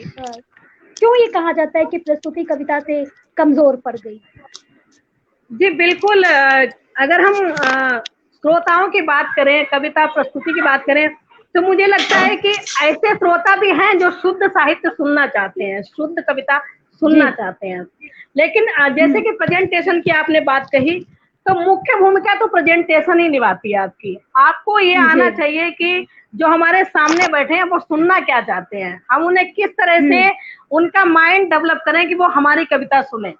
क्यों ये कहा जाता है कि प्रस्तुति कविता से कमजोर पड़ गई? जी बिल्कुल। अगर हम श्रोताओं की बात करें, कविता प्रस्तुति की बात करें, तो मुझे लगता है कि ऐसे श्रोता भी हैं जो शुद्ध साहित्य सुनना चाहते हैं, शुद्ध कविता सुनना चाहते हैं। लेकिन जैसे कि प्रेजेंटेशन की आपने बात कही, तो मुख्य भूमिका तो प्रेजेंटेशन ही निभाती है आपकी। आपको ये आना चाहिए कि जो हमारे सामने बैठे हैं वो सुनना क्या चाहते हैं, हम उन्हें किस तरह से उनका माइंड डेवलप करें कि वो हमारी कविता सुने।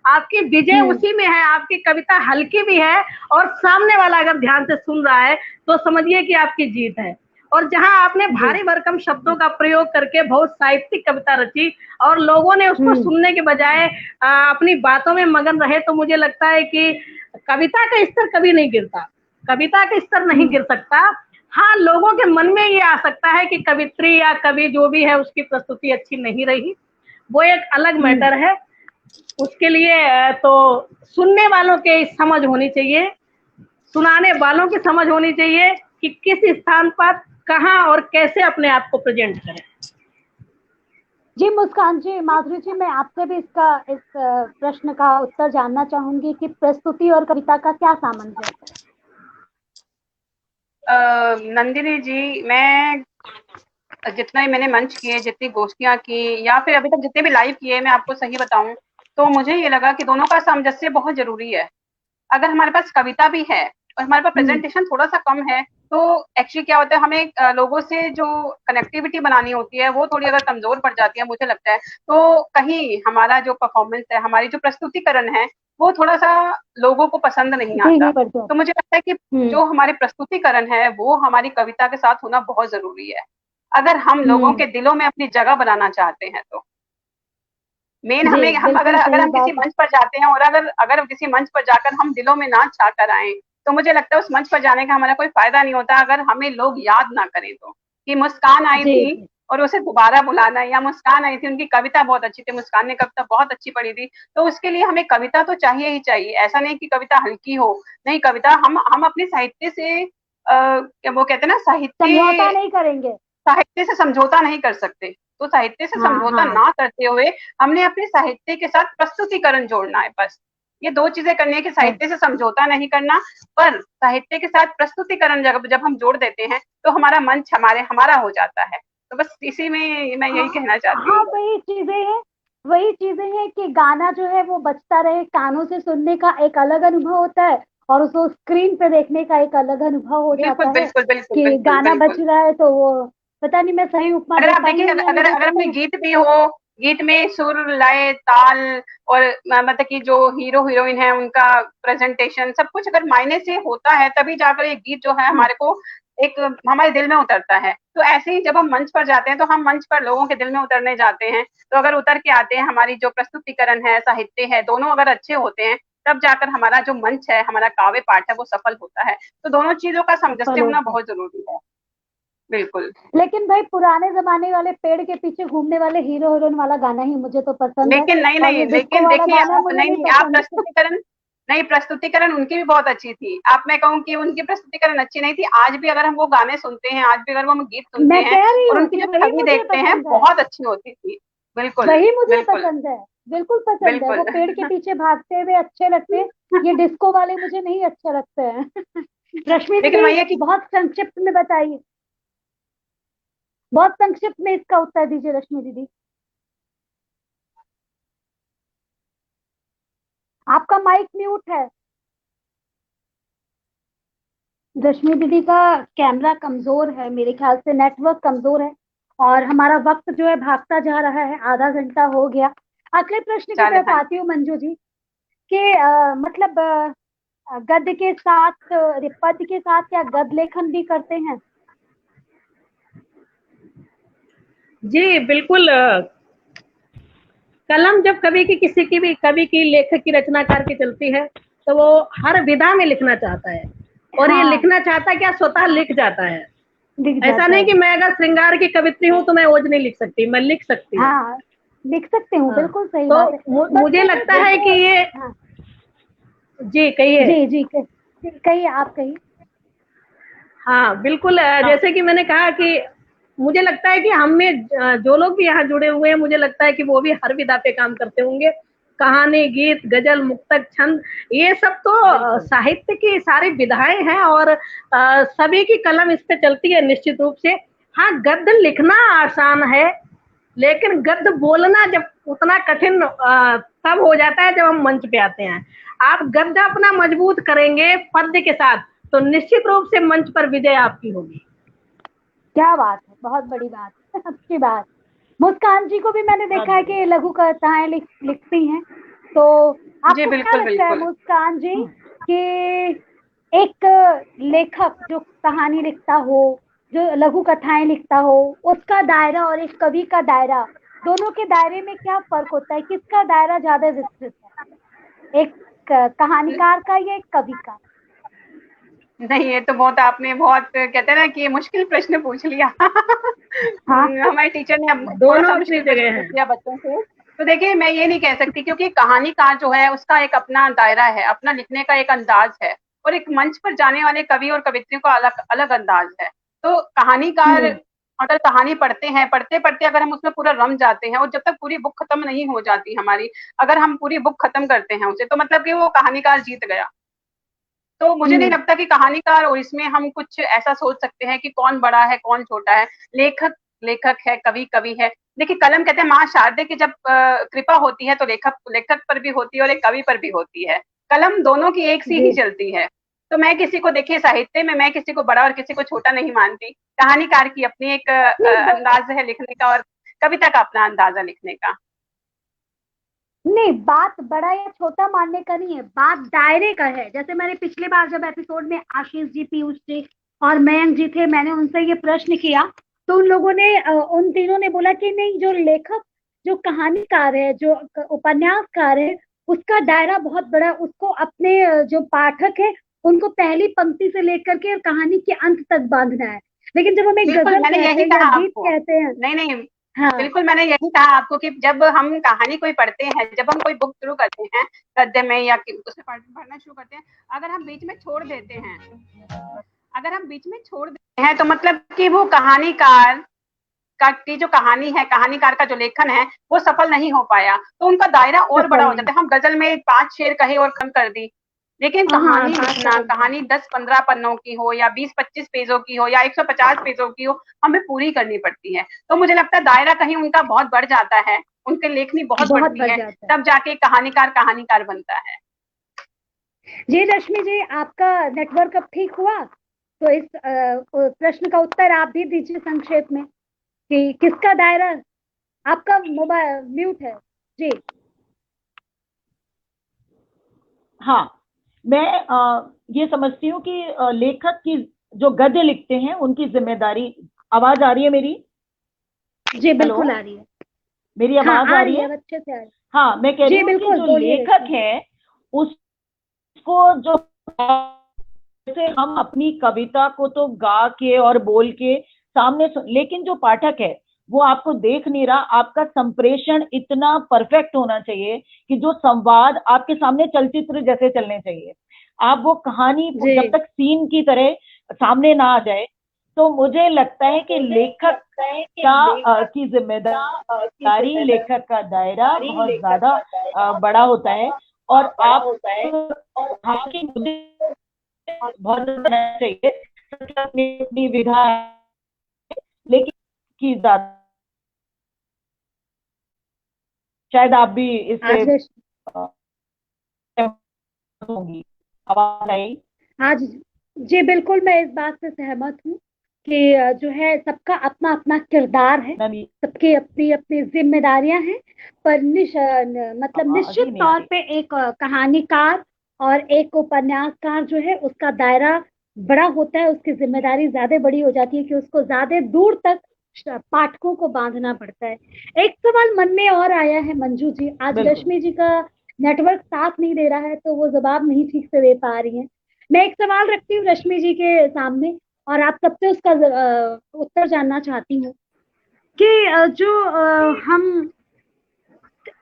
आपकी विजय उसी में है, आपकी कविता हल्की भी है और सामने वाला अगर ध्यान से सुन रहा है तो समझिए कि आपकी जीत है। और जहां आपने भारी भरकम शब्दों का प्रयोग करके बहुत साहित्यिक कविता रची और लोगों ने उसको सुनने के बजाय अपनी बातों में मगन रहे, तो मुझे लगता है कि कविता का स्तर कभी नहीं गिरता, कविता का स्तर नहीं गिर सकता। हाँ, लोगों के मन में ये आ सकता है कि कवित्री या कवि जो भी है उसकी प्रस्तुति अच्छी नहीं रही, वो एक अलग मैटर है। उसके लिए तो सुनने वालों के समझ होनी चाहिए, सुनाने वालों की समझ होनी चाहिए कि किस स्थान पर कहाँ और कैसे अपने आप को प्रेजेंट करें। जी मुस्कान जी, माधुरी जी, मैं आपसे भी इस प्रश्न का उत्तर जानना चाहूंगी कि प्रस्तुति और कविता का क्या सामंजस्य है? नंदिनी जी, मैं जितना ही मैंने मंच किए, जितनी गोष्ठियां की या फिर अभी तक जितने भी लाइव किए, मैं आपको सही बताऊं तो मुझे ये लगा कि दोनों का सामंजस्य बहुत जरूरी है। अगर हमारे पास कविता भी है और हमारे पास प्रेजेंटेशन थोड़ा सा कम है, तो एक्चुअली क्या होता है, हमें लोगों से जो कनेक्टिविटी बनानी होती है वो थोड़ी अगर कमजोर पड़ जाती है, मुझे लगता है तो कहीं हमारा जो परफॉर्मेंस है, हमारी जो प्रस्तुतिकरण है, वो थोड़ा सा लोगों को पसंद नहीं आता। तो मुझे लगता है कि जो हमारे प्रस्तुतिकरण है वो हमारी कविता के साथ होना बहुत जरूरी है, अगर हम लोगों के दिलों में अपनी जगह बनाना चाहते हैं तो। मेन जी, हम अगर बिल्कुल सही हम किसी बात है। मंच पर जाते हैं और अगर किसी मंच पर जाकर हम दिलों में ना छा कर आए, तो मुझे लगता है उस मंच पर जाने का हमारा कोई फायदा नहीं होता, अगर हमें लोग याद ना करें तो। कि मुस्कान आई जी, थी और उसे दोबारा बुलाना, या मुस्कान आई थी, उनकी कविता बहुत अच्छी थी, मुस्कान ने कविता बहुत अच्छी पढ़ी थी, तो उसके लिए हमें कविता तो चाहिए ही चाहिए। ऐसा नहीं कि कविता हल्की हो, नहीं, कविता हम अपने साहित्य से वो कहते हैं ना, समझौता नहीं करेंगे। साहित्य से समझौता नहीं कर सकते। तो साहित्य से हाँ, समझौता हाँ। ना करते हुए हमने अपने साहित्य के साथ प्रस्तुतिकरण जोड़ना है, बस ये दो चीजें करनी है कि साहित्य से समझौता नहीं करना, पर साहित्य के साथ प्रस्तुतिकरण जब हम जोड़ देते हैं तो हमारा मंच हमारा हो जाता है। तो बस इसी में मैं यही कहना चाहती हाँ, हूँ। वही चीजें हैं कि गाना जो है वो बजता रहे, कानों से सुनने का एक अलग अनुभव होता है और उसको स्क्रीन पे देखने का एक अलग अनुभव हो बिल्कुल जाता है बिल्कुल बिल्कुल कि बिल्कुल गाना बज बिल्कुल। रहा है तो वो, पता नहीं मैं सही उपमा अगर दे आप पाई देखिए, हूँ या नहीं अगर दे अगर पाई कोई हूँ। गीत भी हो, गीत में सुर, लय, ताल और मतलब कि जो हीरो हीरोइन है उनका प्रेजेंटेशन, सब कुछ अगर मायने से होता है, तभी जाकर ये गीत जो है हमारे को एक हमारे दिल में उतरता है। तो ऐसे ही जब हम मंच पर जाते हैं तो हम मंच पर लोगों के दिल में उतरने जाते हैं, तो अगर उतर के आते हैं, हमारी जो प्रस्तुतिकरण है, साहित्य है, दोनों अगर अच्छे होते हैं, तब जाकर हमारा जो मंच है, हमारा काव्य पाठ है, वो सफल होता है। तो दोनों चीजों का सामंजस्य सफल होना होते हैं। बहुत जरूरी है। बिल्कुल। लेकिन भाई पुराने जमाने वाले पेड़ के पीछे घूमने वाले हीरो हीरोइन वाला गाना ही मुझे तो पसंद है, लेकिन नहीं और नहीं, ये डिस्को लेकिन वाला देखिए गाना आप, मुझे नहीं नहीं नहीं, आप पसंद। प्रस्तुतिकरण, नहीं प्रस्तुतिकरण उनकी भी बहुत अच्छी थी। आप, मैं कहूँ कि उनकी प्रस्तुतिकरण अच्छी नहीं थी, आज भी अगर हम वो गाने सुनते हैं, आज भी अगर वो हम गीत सुनते मैं हैं कह रही और हूँ उनकी कि जो वही छवि मुझे देखते हैं, पसंद है, बहुत अच्छी होती थी। बिल्कुल। वही मुझे बिल्कुल। पसंद है, बिल्कुल पसंद है। वो बिल्कुल। पेड़ के पीछे भागते हुए अच्छे लगते हैं, ये डिस्को वाले मुझे नहीं अच्छे लगते हैं। रश्मि लेकिन दीदी वही है कि बहुत संक्षिप्त में बताइए, बहुत संक्षिप्त में इसका उत्तर दीजिए रश्मि दीदी। आपका माइक म्यूट है। रश्मि दीदी का कैमरा कमजोर है, मेरे ख्याल से नेटवर्क कमजोर है, और हमारा वक्त जो है भागता जा रहा है, आधा घंटा हो गया। अगले प्रश्न की चले, तरफ हाँ आती हूँ मंजू जी, कि मतलब गद्य के साथ, पद्य के साथ क्या गद्य लेखन भी करते हैं? जी बिल्कुल। कलम जब कभी की किसी की भी कवि की, लेखक की, रचनाकार की चलती है, तो वो हर विधा में लिखना चाहता है, और ये हाँ, लिखना चाहता है क्या, स्वतः लिख जाता है। दिख ऐसा जाता नहीं है। कि मैं अगर श्रृंगार की कवित्री हूँ तो मैं ओज नहीं लिख सकती, मैं लिख सकती हूँ। हाँ, लिख सकते हूँ, हाँ, बिल्कुल सही तो बात है। बट मुझे मैंने लगता है कि देखो, ये, हाँ, जी कहिए। जी जी कहिए, आप कहिए। हाँ बिल्कुल, हाँ, जैसे कि मैंने कहा कि मुझे लगता है कि हम में जो लोग भी यहाँ जुड़े हुए हैं, मुझे लगता है कि वो भी हर विधा पे काम करते होंगे। कहानी, गीत, गजल, मुक्तक, छंद, ये सब तो साहित्य की सारी विधाएं हैं, और सभी की कलम इस पे चलती है निश्चित रूप से। हाँ, गद्य लिखना आसान है, लेकिन गद्य बोलना जब उतना कठिन तब हो जाता है जब हम मंच पे आते हैं। आप गद्य अपना मजबूत करेंगे पद्य के साथ, तो निश्चित रूप से मंच पर विजय आपकी होगी। क्या बात है, बहुत बड़ी बात है, अच्छी बात। मुस्कान जी को भी मैंने देखा है कि लघु कथाएं लिखती हैं, तो जी, आपको क्या बिल्कुल लगता है बिल्कुल। मुस्कान जी कि एक लेखक जो कहानी लिखता हो, जो लघु कथाएं लिखता हो, उसका दायरा और एक कवि का दायरा, दोनों के दायरे में क्या फर्क होता है? किसका दायरा ज्यादा विस्तृत है, एक कहानीकार का या एक कवि का? नहीं, ये तो बहुत आपने बहुत कहते हैं ना कि ये मुश्किल प्रश्न पूछ लिया। हाँ, हमारे टीचर ने थोड़ा दोनों सा अपनी मुश्किल प्रश्न जगह पूछ हैं। लिया बच्चों से। तो देखिए, मैं ये नहीं कह सकती, क्योंकि कहानीकार जो है उसका एक अपना दायरा है, अपना लिखने का एक अंदाज है, और एक मंच पर जाने वाले कवि और कवित्रियों का अलग अलग अंदाज है। तो कहानीकार अगर कहानी पढ़ते हैं, पढ़ते पढ़ते अगर हम उसमें पूरा रम जाते हैं, और जब तक पूरी बुक खत्म नहीं हो जाती हमारी, अगर हम पूरी बुक खत्म करते हैं उसे, तो मतलब कि वो कहानीकार जीत गया। तो मुझे नहीं लगता कि कहानीकार, और इसमें हम कुछ ऐसा सोच सकते हैं कि कौन बड़ा है कौन छोटा है। लेखक लेखक है, कवि कवि है। देखिए, कलम कहते हैं माँ शारदे की जब कृपा होती है, तो लेखक लेखक पर भी होती है और एक कवि पर भी होती है। कलम दोनों की एक सी ही जी, चलती है। तो मैं किसी को, देखिए साहित्य में मैं किसी को बड़ा और किसी को छोटा नहीं मानती। कहानीकार की अपनी एक नहीं अंदाज है लिखने का, और कविता का अपना अंदाज है लिखने का। नहीं, बात बड़ा या छोटा मानने का नहीं है, बात दायरे का है। जैसे मैंने पिछले बार जब एपिसोड में आशीष जी, पीयूष जी और मयंक जी थे, मैंने उनसे ये प्रश्न किया, तो उन लोगों ने, उन तीनों ने बोला कि नहीं, जो लेखक, जो कहानीकार है, जो उपन्यासकार है, उसका दायरा बहुत बड़ा है। उसको अपने जो पाठक है, उनको पहली पंक्ति से लेकर के कहानी के अंत तक बांधना है। लेकिन जब हम एक बिल्कुल, गजल मैंने कहते यही हैं या कहा गीत आपको। कहते हैं, नहीं नहीं, हाँ, बिल्कुल मैंने यही कहा आपको कि जब हम कहानी कोई पढ़ते हैं, जब हम कोई बुक शुरू करते हैं गद्य में या उसे पढ़ना शुरू करते हैं, अगर हम बीच में छोड़ देते हैं, अगर हम बीच में छोड़ देते हैं, तो मतलब कि वो कहानीकार का की जो कहानी है, कहानीकार का जो लेखन है, वो सफल नहीं हो पाया, तो उनका दायरा और बड़ा सफल हो नहीं। जाता है। हम गजल में 5 शेर कहे और खत्म कर दी, लेकिन हाँ, कहानी बात लिखना, समझ गए। कहानी 10-15 पन्नों की हो या 20-25 पेजों की हो या 150 पेजों की हो, हमें पूरी करनी पड़ती है। तो मुझे लगता है दायरा कहीं उनका बहुत बढ़ जाता है, उनकी लेखनी बहुत बहुत बढ़ती बढ़ है, जाता है। तब जाके कहानीकार कहानीकार बनता है। जी रश्मि जी, आपका नेटवर्क अब ठीक हुआ, तो इस प्रश्न का उत्तर आप भी दीजिए संक्षेप में, कि किसका दायरा। आपका मोबाइल म्यूट है जी। हाँ, मैं ये समझती हूँ कि लेखक की जो गद्य लिखते हैं उनकी जिम्मेदारी। आवाज आ रही है मेरी? जी बिल्कुल हेलो, आ रही है। मेरी हाँ आवाज आ आ रही रही है, है? अब अच्छे से आ रही है। हाँ, मैं कह रही जी हूँ कि बिल्कुल, जो बोलिए लेखक रश्मि। है उसको जैसे हम अपनी कविता को तो गा के और बोल के सामने लेकिन जो पाठक है वो आपको देख नहीं रहा। आपका संप्रेषण इतना परफेक्ट होना चाहिए कि जो संवाद आपके सामने चलचित्र जैसे चलने चाहिए। आप वो कहानी जी जब तक सीन की तरह सामने ना आ जाए, तो मुझे लगता है कि लेखक की जिम्मेदारी, लेखक का दायरा बहुत ज्यादा बड़ा होता है। और आप हालांकि मुझे बहुत ज्यादा रहना चाहिए, सबकी अपनी अपनी विधा है, लेकिन की ज्यादा शायद आप भी इससे आज रश्मि, होंगी। आवाज आई? आज जी बिल्कुल, मैं इस बात से सहमत हूँ कि जो है सबका अपना अपना किरदार है, नमी, सबकी अपनी अपनी जिम्मेदारियां हैं। पर मतलब आवाज निश्चित ही नहीं आ तौर रही। पे एक कहानीकार और एक उपन्यासकार जो है उसका दायरा बड़ा होता है, उसकी जिम्मेदारी ज्यादा बड़ी हो जाती है कि उसको ज्यादा दूर तक पाठकों को बांधना पड़ता है। एक सवाल मन में और आया है मंजू जी, आज बिल्कुल। रश्मि जी का नेटवर्क साथ नहीं दे रहा है तो वो जवाब नहीं ठीक से दे पा रही हैं। मैं एक सवाल रखती हूँ रश्मि जी के सामने और आप सबसे उसका उत्तर जानना चाहती हूँ कि जो हम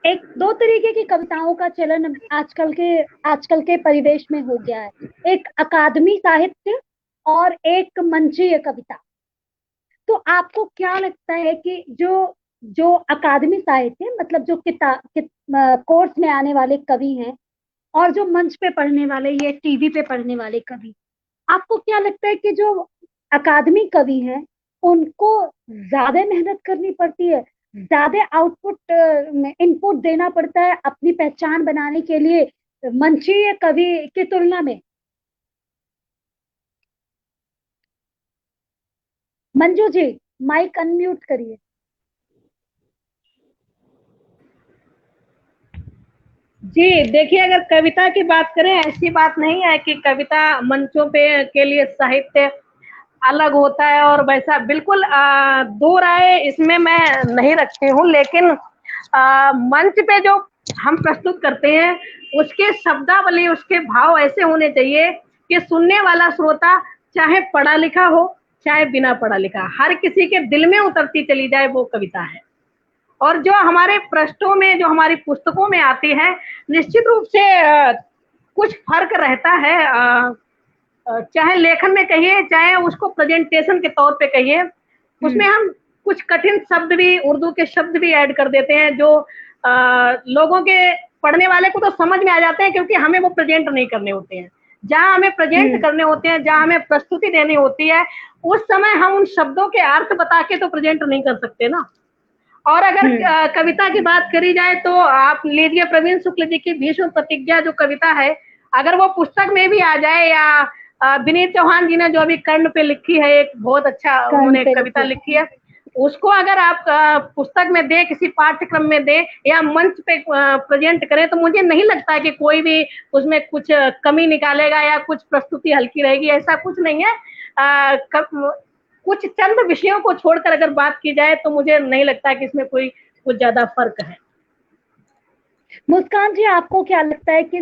एक दो तरीके की कविताओं का चलन आजकल के परिवेश में हो गया है। एक अकादमी साहित्य और एक मंचीय कविता। तो आपको क्या लगता है कि जो जो अकादमी साहित्य मतलब जो कोर्स में आने वाले कवि हैं और जो मंच पे पढ़ने वाले, ये टीवी पे पढ़ने वाले कवि, आपको क्या लगता है कि जो अकादमी कवि हैं उनको ज्यादा मेहनत करनी पड़ती है, ज्यादा आउटपुट इनपुट देना पड़ता है अपनी पहचान बनाने के लिए मंचीय कवि की तुलना में? मंजू जी, माइक अनम्यूट करिए। जी देखिए, अगर कविता की बात करें, ऐसी बात नहीं है कि कविता मंचों पे के लिए साहित्य अलग होता है और वैसा बिल्कुल दो राय इसमें मैं नहीं रखती हूँ। लेकिन मंच पे जो हम प्रस्तुत करते हैं उसके शब्दावली, उसके भाव ऐसे होने चाहिए कि सुनने वाला श्रोता चाहे पढ़ा लिखा हो चाहे बिना पढ़ा लिखा, हर किसी के दिल में उतरती चली जाए, वो कविता है। और जो हमारे पृष्ठों में, जो हमारी पुस्तकों में आती है, निश्चित रूप से कुछ फर्क रहता है। चाहे लेखन में कहिए, चाहे उसको प्रेजेंटेशन के तौर पे कहिए, उसमें हम कुछ कठिन शब्द भी, उर्दू के शब्द भी ऐड कर देते हैं जो लोगों के, पढ़ने वाले को तो समझ में आ जाते हैं, क्योंकि हमें वो प्रेजेंट नहीं करने होते हैं। जहां हमें प्रेजेंट करने होते हैं, जहां हमें प्रस्तुति देनी होती है, उस समय हम उन शब्दों के अर्थ बता के तो प्रेजेंट नहीं कर सकते ना। और अगर कविता की बात करी जाए तो आप लीजिए प्रवीण शुक्ल जी की भीष्म प्रतिज्ञा जो कविता है, अगर वो पुस्तक में भी आ जाए, या विनीत चौहान जी ने जो अभी कर्ण पे लिखी है, एक बहुत अच्छा कर्ण उन्होंने पे कविता लिखिए। लिखी है, उसको अगर आप पुस्तक में दे, किसी पाठ्यक्रम में दे या मंच पे प्रेजेंट करें, तो मुझे नहीं लगता है कि कोई भी उसमें कुछ कमी निकालेगा या कुछ प्रस्तुति हल्की रहेगी, ऐसा कुछ नहीं है। कुछ चंद विषयों को छोड़कर अगर बात की जाए तो मुझे नहीं लगता कि इसमें कोई कुछ ज्यादा फर्क है। मुस्कान जी, आपको क्या लगता है कि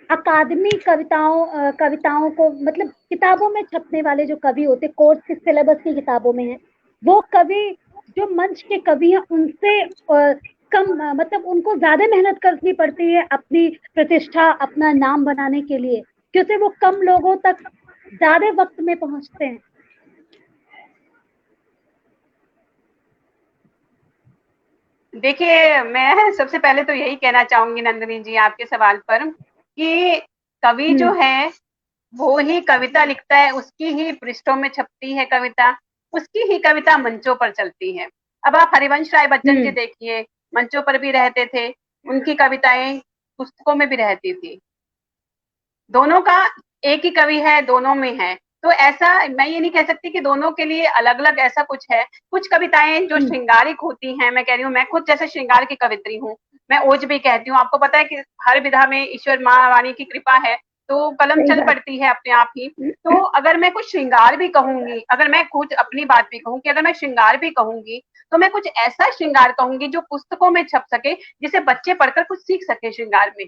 अकादमी कविताओं को मतलब किताबों में छपने वाले जो कवि होते, कोर्स के सिलेबस की किताबों में है, वो कवि जो मंच के कवि हैं उनसे कम मतलब उनको ज्यादा मेहनत करनी पड़ती है अपनी प्रतिष्ठा, अपना नाम बनाने के लिए, क्योंकि वो कम लोगों तक ज्यादा वक्त में पहुंचते हैं? देखिए, मैं सबसे पहले तो यही कहना चाहूंगी नंदिनी जी आपके सवाल पर, कि कवि जो है वो ही कविता लिखता है, उसकी ही पृष्ठों में छपती है कविता, उसकी ही कविता मंचों पर चलती है। अब आप हरिवंश राय बच्चन जी देखिए, मंचों पर भी रहते थे, उनकी कविताएं पुस्तकों में भी रहती थी। दोनों का एक ही कवि है, दोनों में है। तो ऐसा मैं ये नहीं कह सकती कि दोनों के लिए अलग अलग ऐसा कुछ है। कुछ कविताएं जो श्रृंगारिक होती हैं, मैं कह रही हूँ, मैं खुद जैसे श्रृंगार की कवित्री हूँ, मैं ओज भी कहती हूँ। आपको पता है कि हर विधा में ईश्वर माँ वाणी की कृपा है, तो कलम सही चल बात। पड़ती है अपने आप ही। तो अगर मैं कुछ श्रृंगार भी कहूंगी, अगर मैं कुछ अपनी बात भी कहूँ कि अगर मैं श्रृंगार भी कहूंगी, तो मैं कुछ ऐसा श्रृंगार कहूंगी जो पुस्तकों में छप सके, जिसे बच्चे पढ़कर कुछ सीख सके श्रृंगार में।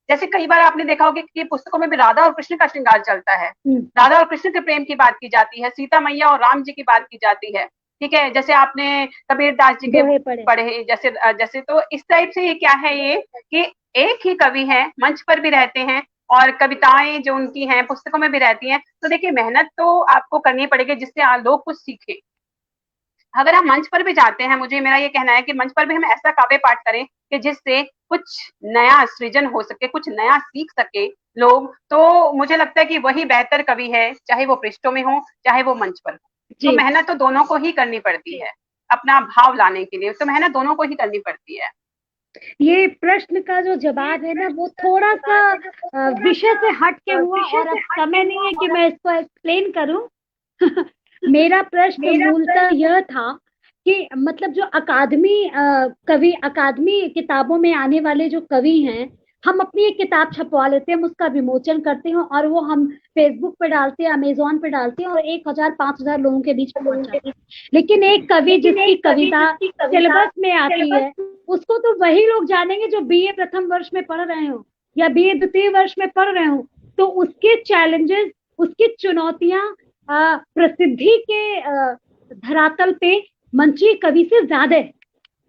जैसे कई बार आपने देखा होगा कि पुस्तकों में भी राधा और कृष्ण का श्रृंगार चलता है, राधा और कृष्ण के प्रेम की बात की जाती है, सीता मैया और राम जी की बात की जाती है, ठीक है। जैसे आपने कबीरदास जी के दोहे पढ़े। पढ़े, जैसे जैसे तो इस टाइप से ये क्या है, ये कि एक ही कवि है, मंच पर भी रहते हैं और कविताएं जो उनकी हैं पुस्तकों में भी रहती हैं। तो देखिए मेहनत तो आपको करनी पड़ेगी जिससे लोग कुछ सीखें। अगर हम मंच पर भी जाते हैं, मुझे मेरा ये कहना है कि मंच पर भी हम ऐसा काव्य पाठ करें कि जिससे कुछ नया सृजन हो सके, कुछ नया सीख सके लोग, तो मुझे लगता है कि वही बेहतर कवि है, चाहे वो पृष्ठों में हो चाहे वो मंच पर हो। तो मेहनत तो दोनों को ही करनी पड़ती है, अपना भाव लाने के लिए तो मेहनत दोनों को ही करनी पड़ती है। ये प्रश्न का जो जवाब है ना, वो थोड़ा सा विषय से हट के हुआ, और अब समय नहीं है कि मैं इसको एक्सप्लेन करूं। मेरा प्रश्न मूलतः यह था कि मतलब जो अकादमी किताबों में आने वाले जो कवि हैं, हम अपनी एक किताब छपवा लेते हैं, हम उसका विमोचन करते हैं और वो हम फेसबुक पे डालते हैं, अमेजोन पे डालते हैं और 1,000-5,000 लोगों के बीच में पहुंच जाती है। लेकिन एक कवि जिसकी कविता सिलेबस में आती है, उसको तो वही लोग जानेंगे जो बीए प्रथम वर्ष में पढ़ रहे हो या बीए द्वितीय वर्ष में पढ़ रहे हो। तो उसके चैलेंजेस, उसकी चुनौतियां प्रसिद्धि के धरातल पे मंची कवि से ज्यादा है।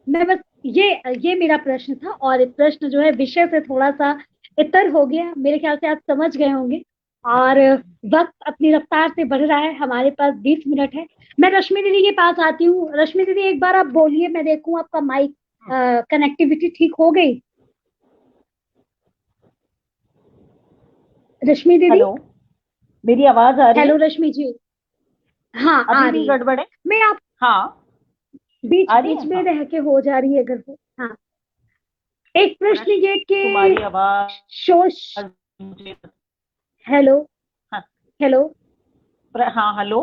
मैं बस ये मेरा प्रश्न था, और प्रश्न जो है विषय से थोड़ा सा इतर हो गया, मेरे ख्याल से आप समझ गए होंगे। और वक्त अपनी रफ्तार से बढ़ रहा है, हमारे पास 20 मिनट है। मैं रश्मि दीदी के पास आती हूँ। रश्मि दीदी एक बार आप बोलिए, मैं देखूं आपका माइक कनेक्टिविटी ठीक हो गई। रश्मि दीदी, हेलो, मेरी आवाज आ रही है? हेलो रश्मि जी, हाँ आ अभी भी रही है। गड़बड़ है? मैं आप हाँ, बीच आ रही बीच है। में हाँ, रह के हो जा रही है अगर वो। हाँ, एक प्रश्न ये तुम्हारी कि आवाज शोष मुझे। हेलो हाँ, हेलो हाँ, हेलो,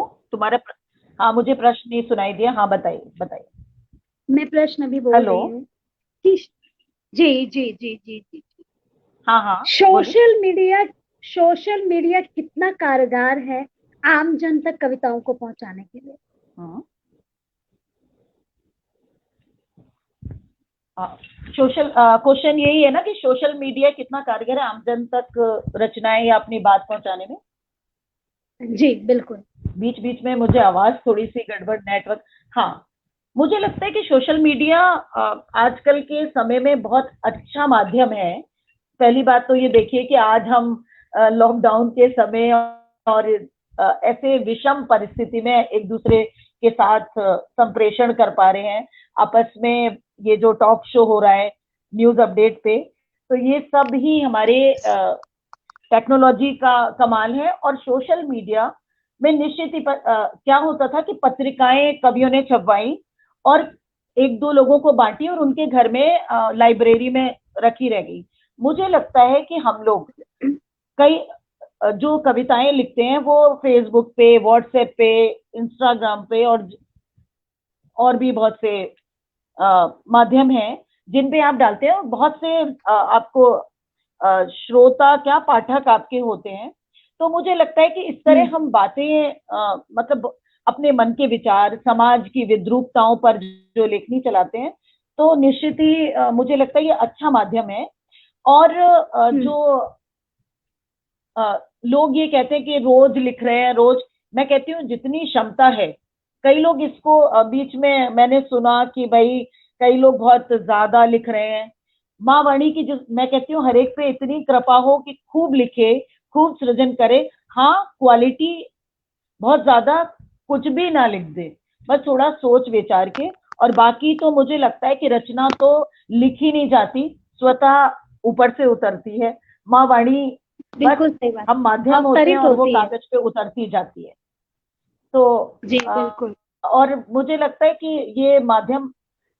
हाँ, मुझे प्रश्न नहीं सुनाई दिया। हाँ, बताइए बताइए। मैं प्रश्न भी बोल हेलो। रही हूँ कि जी जी जी जी जी, हाँ हाँ, बोलिए। सोशल मीडिया कितना कारगर है आम जन तक कविताओं को पहुंचाने के लिए? सोशल क्वेश्चन यही है ना कि सोशल मीडिया कितना कारगर है आमजन तक रचनाएं या अपनी बात पहुंचाने में। जी बिल्कुल। बीच बीच में मुझे आवाज थोड़ी सी गड़बड़, नेटवर्क। हाँ, मुझे लगता है कि सोशल मीडिया आजकल के समय में बहुत अच्छा माध्यम है। पहली बात तो ये देखिए कि आज हम लॉकडाउन के समय और ऐसे विषम परिस्थिति में एक दूसरे के साथ संप्रेषण कर पा रहे हैं आपस में। ये जो टॉक शो हो रहा है न्यूज अपडेट पे, तो ये सब ही हमारे टेक्नोलॉजी का कमाल है। और सोशल मीडिया में निश्चित ही क्या होता था कि पत्रिकाएं कवियों ने छपवाई और एक दो लोगों को बांटी और उनके घर में लाइब्रेरी में रखी रह गई। मुझे लगता है कि हम लोग कई जो कविताएं लिखते हैं वो फेसबुक पे, व्हाट्सएप पे, इंस्टाग्राम पे और भी बहुत से माध्यम हैं जिन पे आप डालते हैं और बहुत से आपको श्रोता क्या पाठक आपके होते हैं। तो मुझे लगता है कि इस तरह हम बातें मतलब अपने मन के विचार, समाज की विद्रूपताओं पर जो लेखनी चलाते हैं, तो निश्चित ही मुझे लगता है ये अच्छा माध्यम है। और जो लोग ये कहते हैं कि रोज लिख रहे हैं, रोज, मैं कहती हूँ जितनी क्षमता है। कई लोग इसको बीच में मैंने सुना कि भाई कई लोग बहुत ज्यादा लिख रहे हैं। माँ वाणी की जो मैं कहती हूँ हर एक पे इतनी कृपा हो कि खूब लिखे, खूब सृजन करे। हाँ, क्वालिटी बहुत ज्यादा कुछ भी ना लिख दे, बस थोड़ा सोच विचार के। और बाकी तो मुझे लगता है कि रचना तो लिखी नहीं जाती, स्वतः ऊपर से उतरती है। माँ वाणी बस बिल्कुल सही बात, हम माध्यम होते हैं अवतरित और वो होती है। कागज पे उतरती जाती है। तो जी बिल्कुल। और मुझे लगता है कि ये माध्यम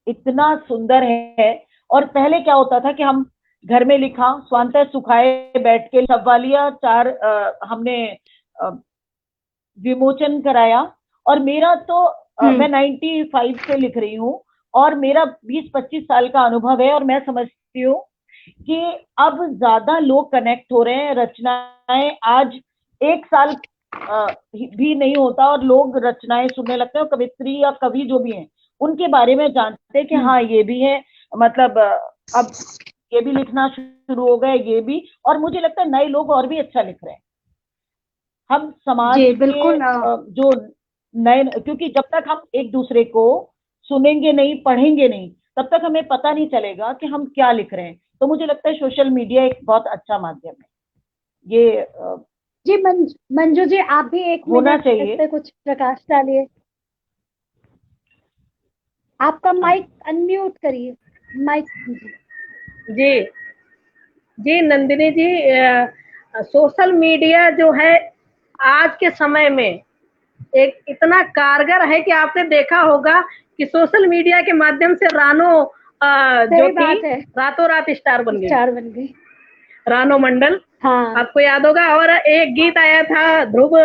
इतना सुंदर है। और पहले क्या होता था कि हम घर में लिखा, स्वांतः सुखाए बैठ के छपवा चार हमने विमोचन कराया। और मेरा तो मैं 95 से लिख रही हूँ और मेरा 20-25 साल का अनुभव है और मैं समझती हूँ कि अब ज्यादा लोग कनेक्ट हो रहे हैं। रचनाएं आज 1 साल भी नहीं होता और लोग रचनाएं सुनने लगते हैं, कवित्री या कवि जो भी हैं उनके बारे में जानते हैं कि हाँ ये भी है, मतलब अब ये भी लिखना शुरू हो गए, ये भी। और मुझे लगता है नए लोग और भी अच्छा लिख रहे हैं। हम समाज जी के बिल्कुल। जो नए, क्योंकि जब तक हम एक दूसरे को सुनेंगे नहीं, पढ़ेंगे नहीं, तब तक हमें पता नहीं चलेगा कि हम क्या लिख रहे हैं। तो मुझे लगता है सोशल मीडिया एक बहुत अच्छा माध्यम है ये। जी मंजू जी, आप भी एक होना मिनट इस चाहिए। पे कुछ प्रकाश डालिए। आपका माइक अनम्यूट करिए, माइक। जी जी नंदिनी जी, सोशल मीडिया जो है आज के समय में एक इतना कारगर है कि आपने देखा होगा कि सोशल मीडिया के माध्यम से रानो जो सही थी बात है, रातों रात स्टार बन गई, स्टार बन गई। रानो मंडल। हाँ आपको याद होगा। और एक गीत आया था ध्रुव,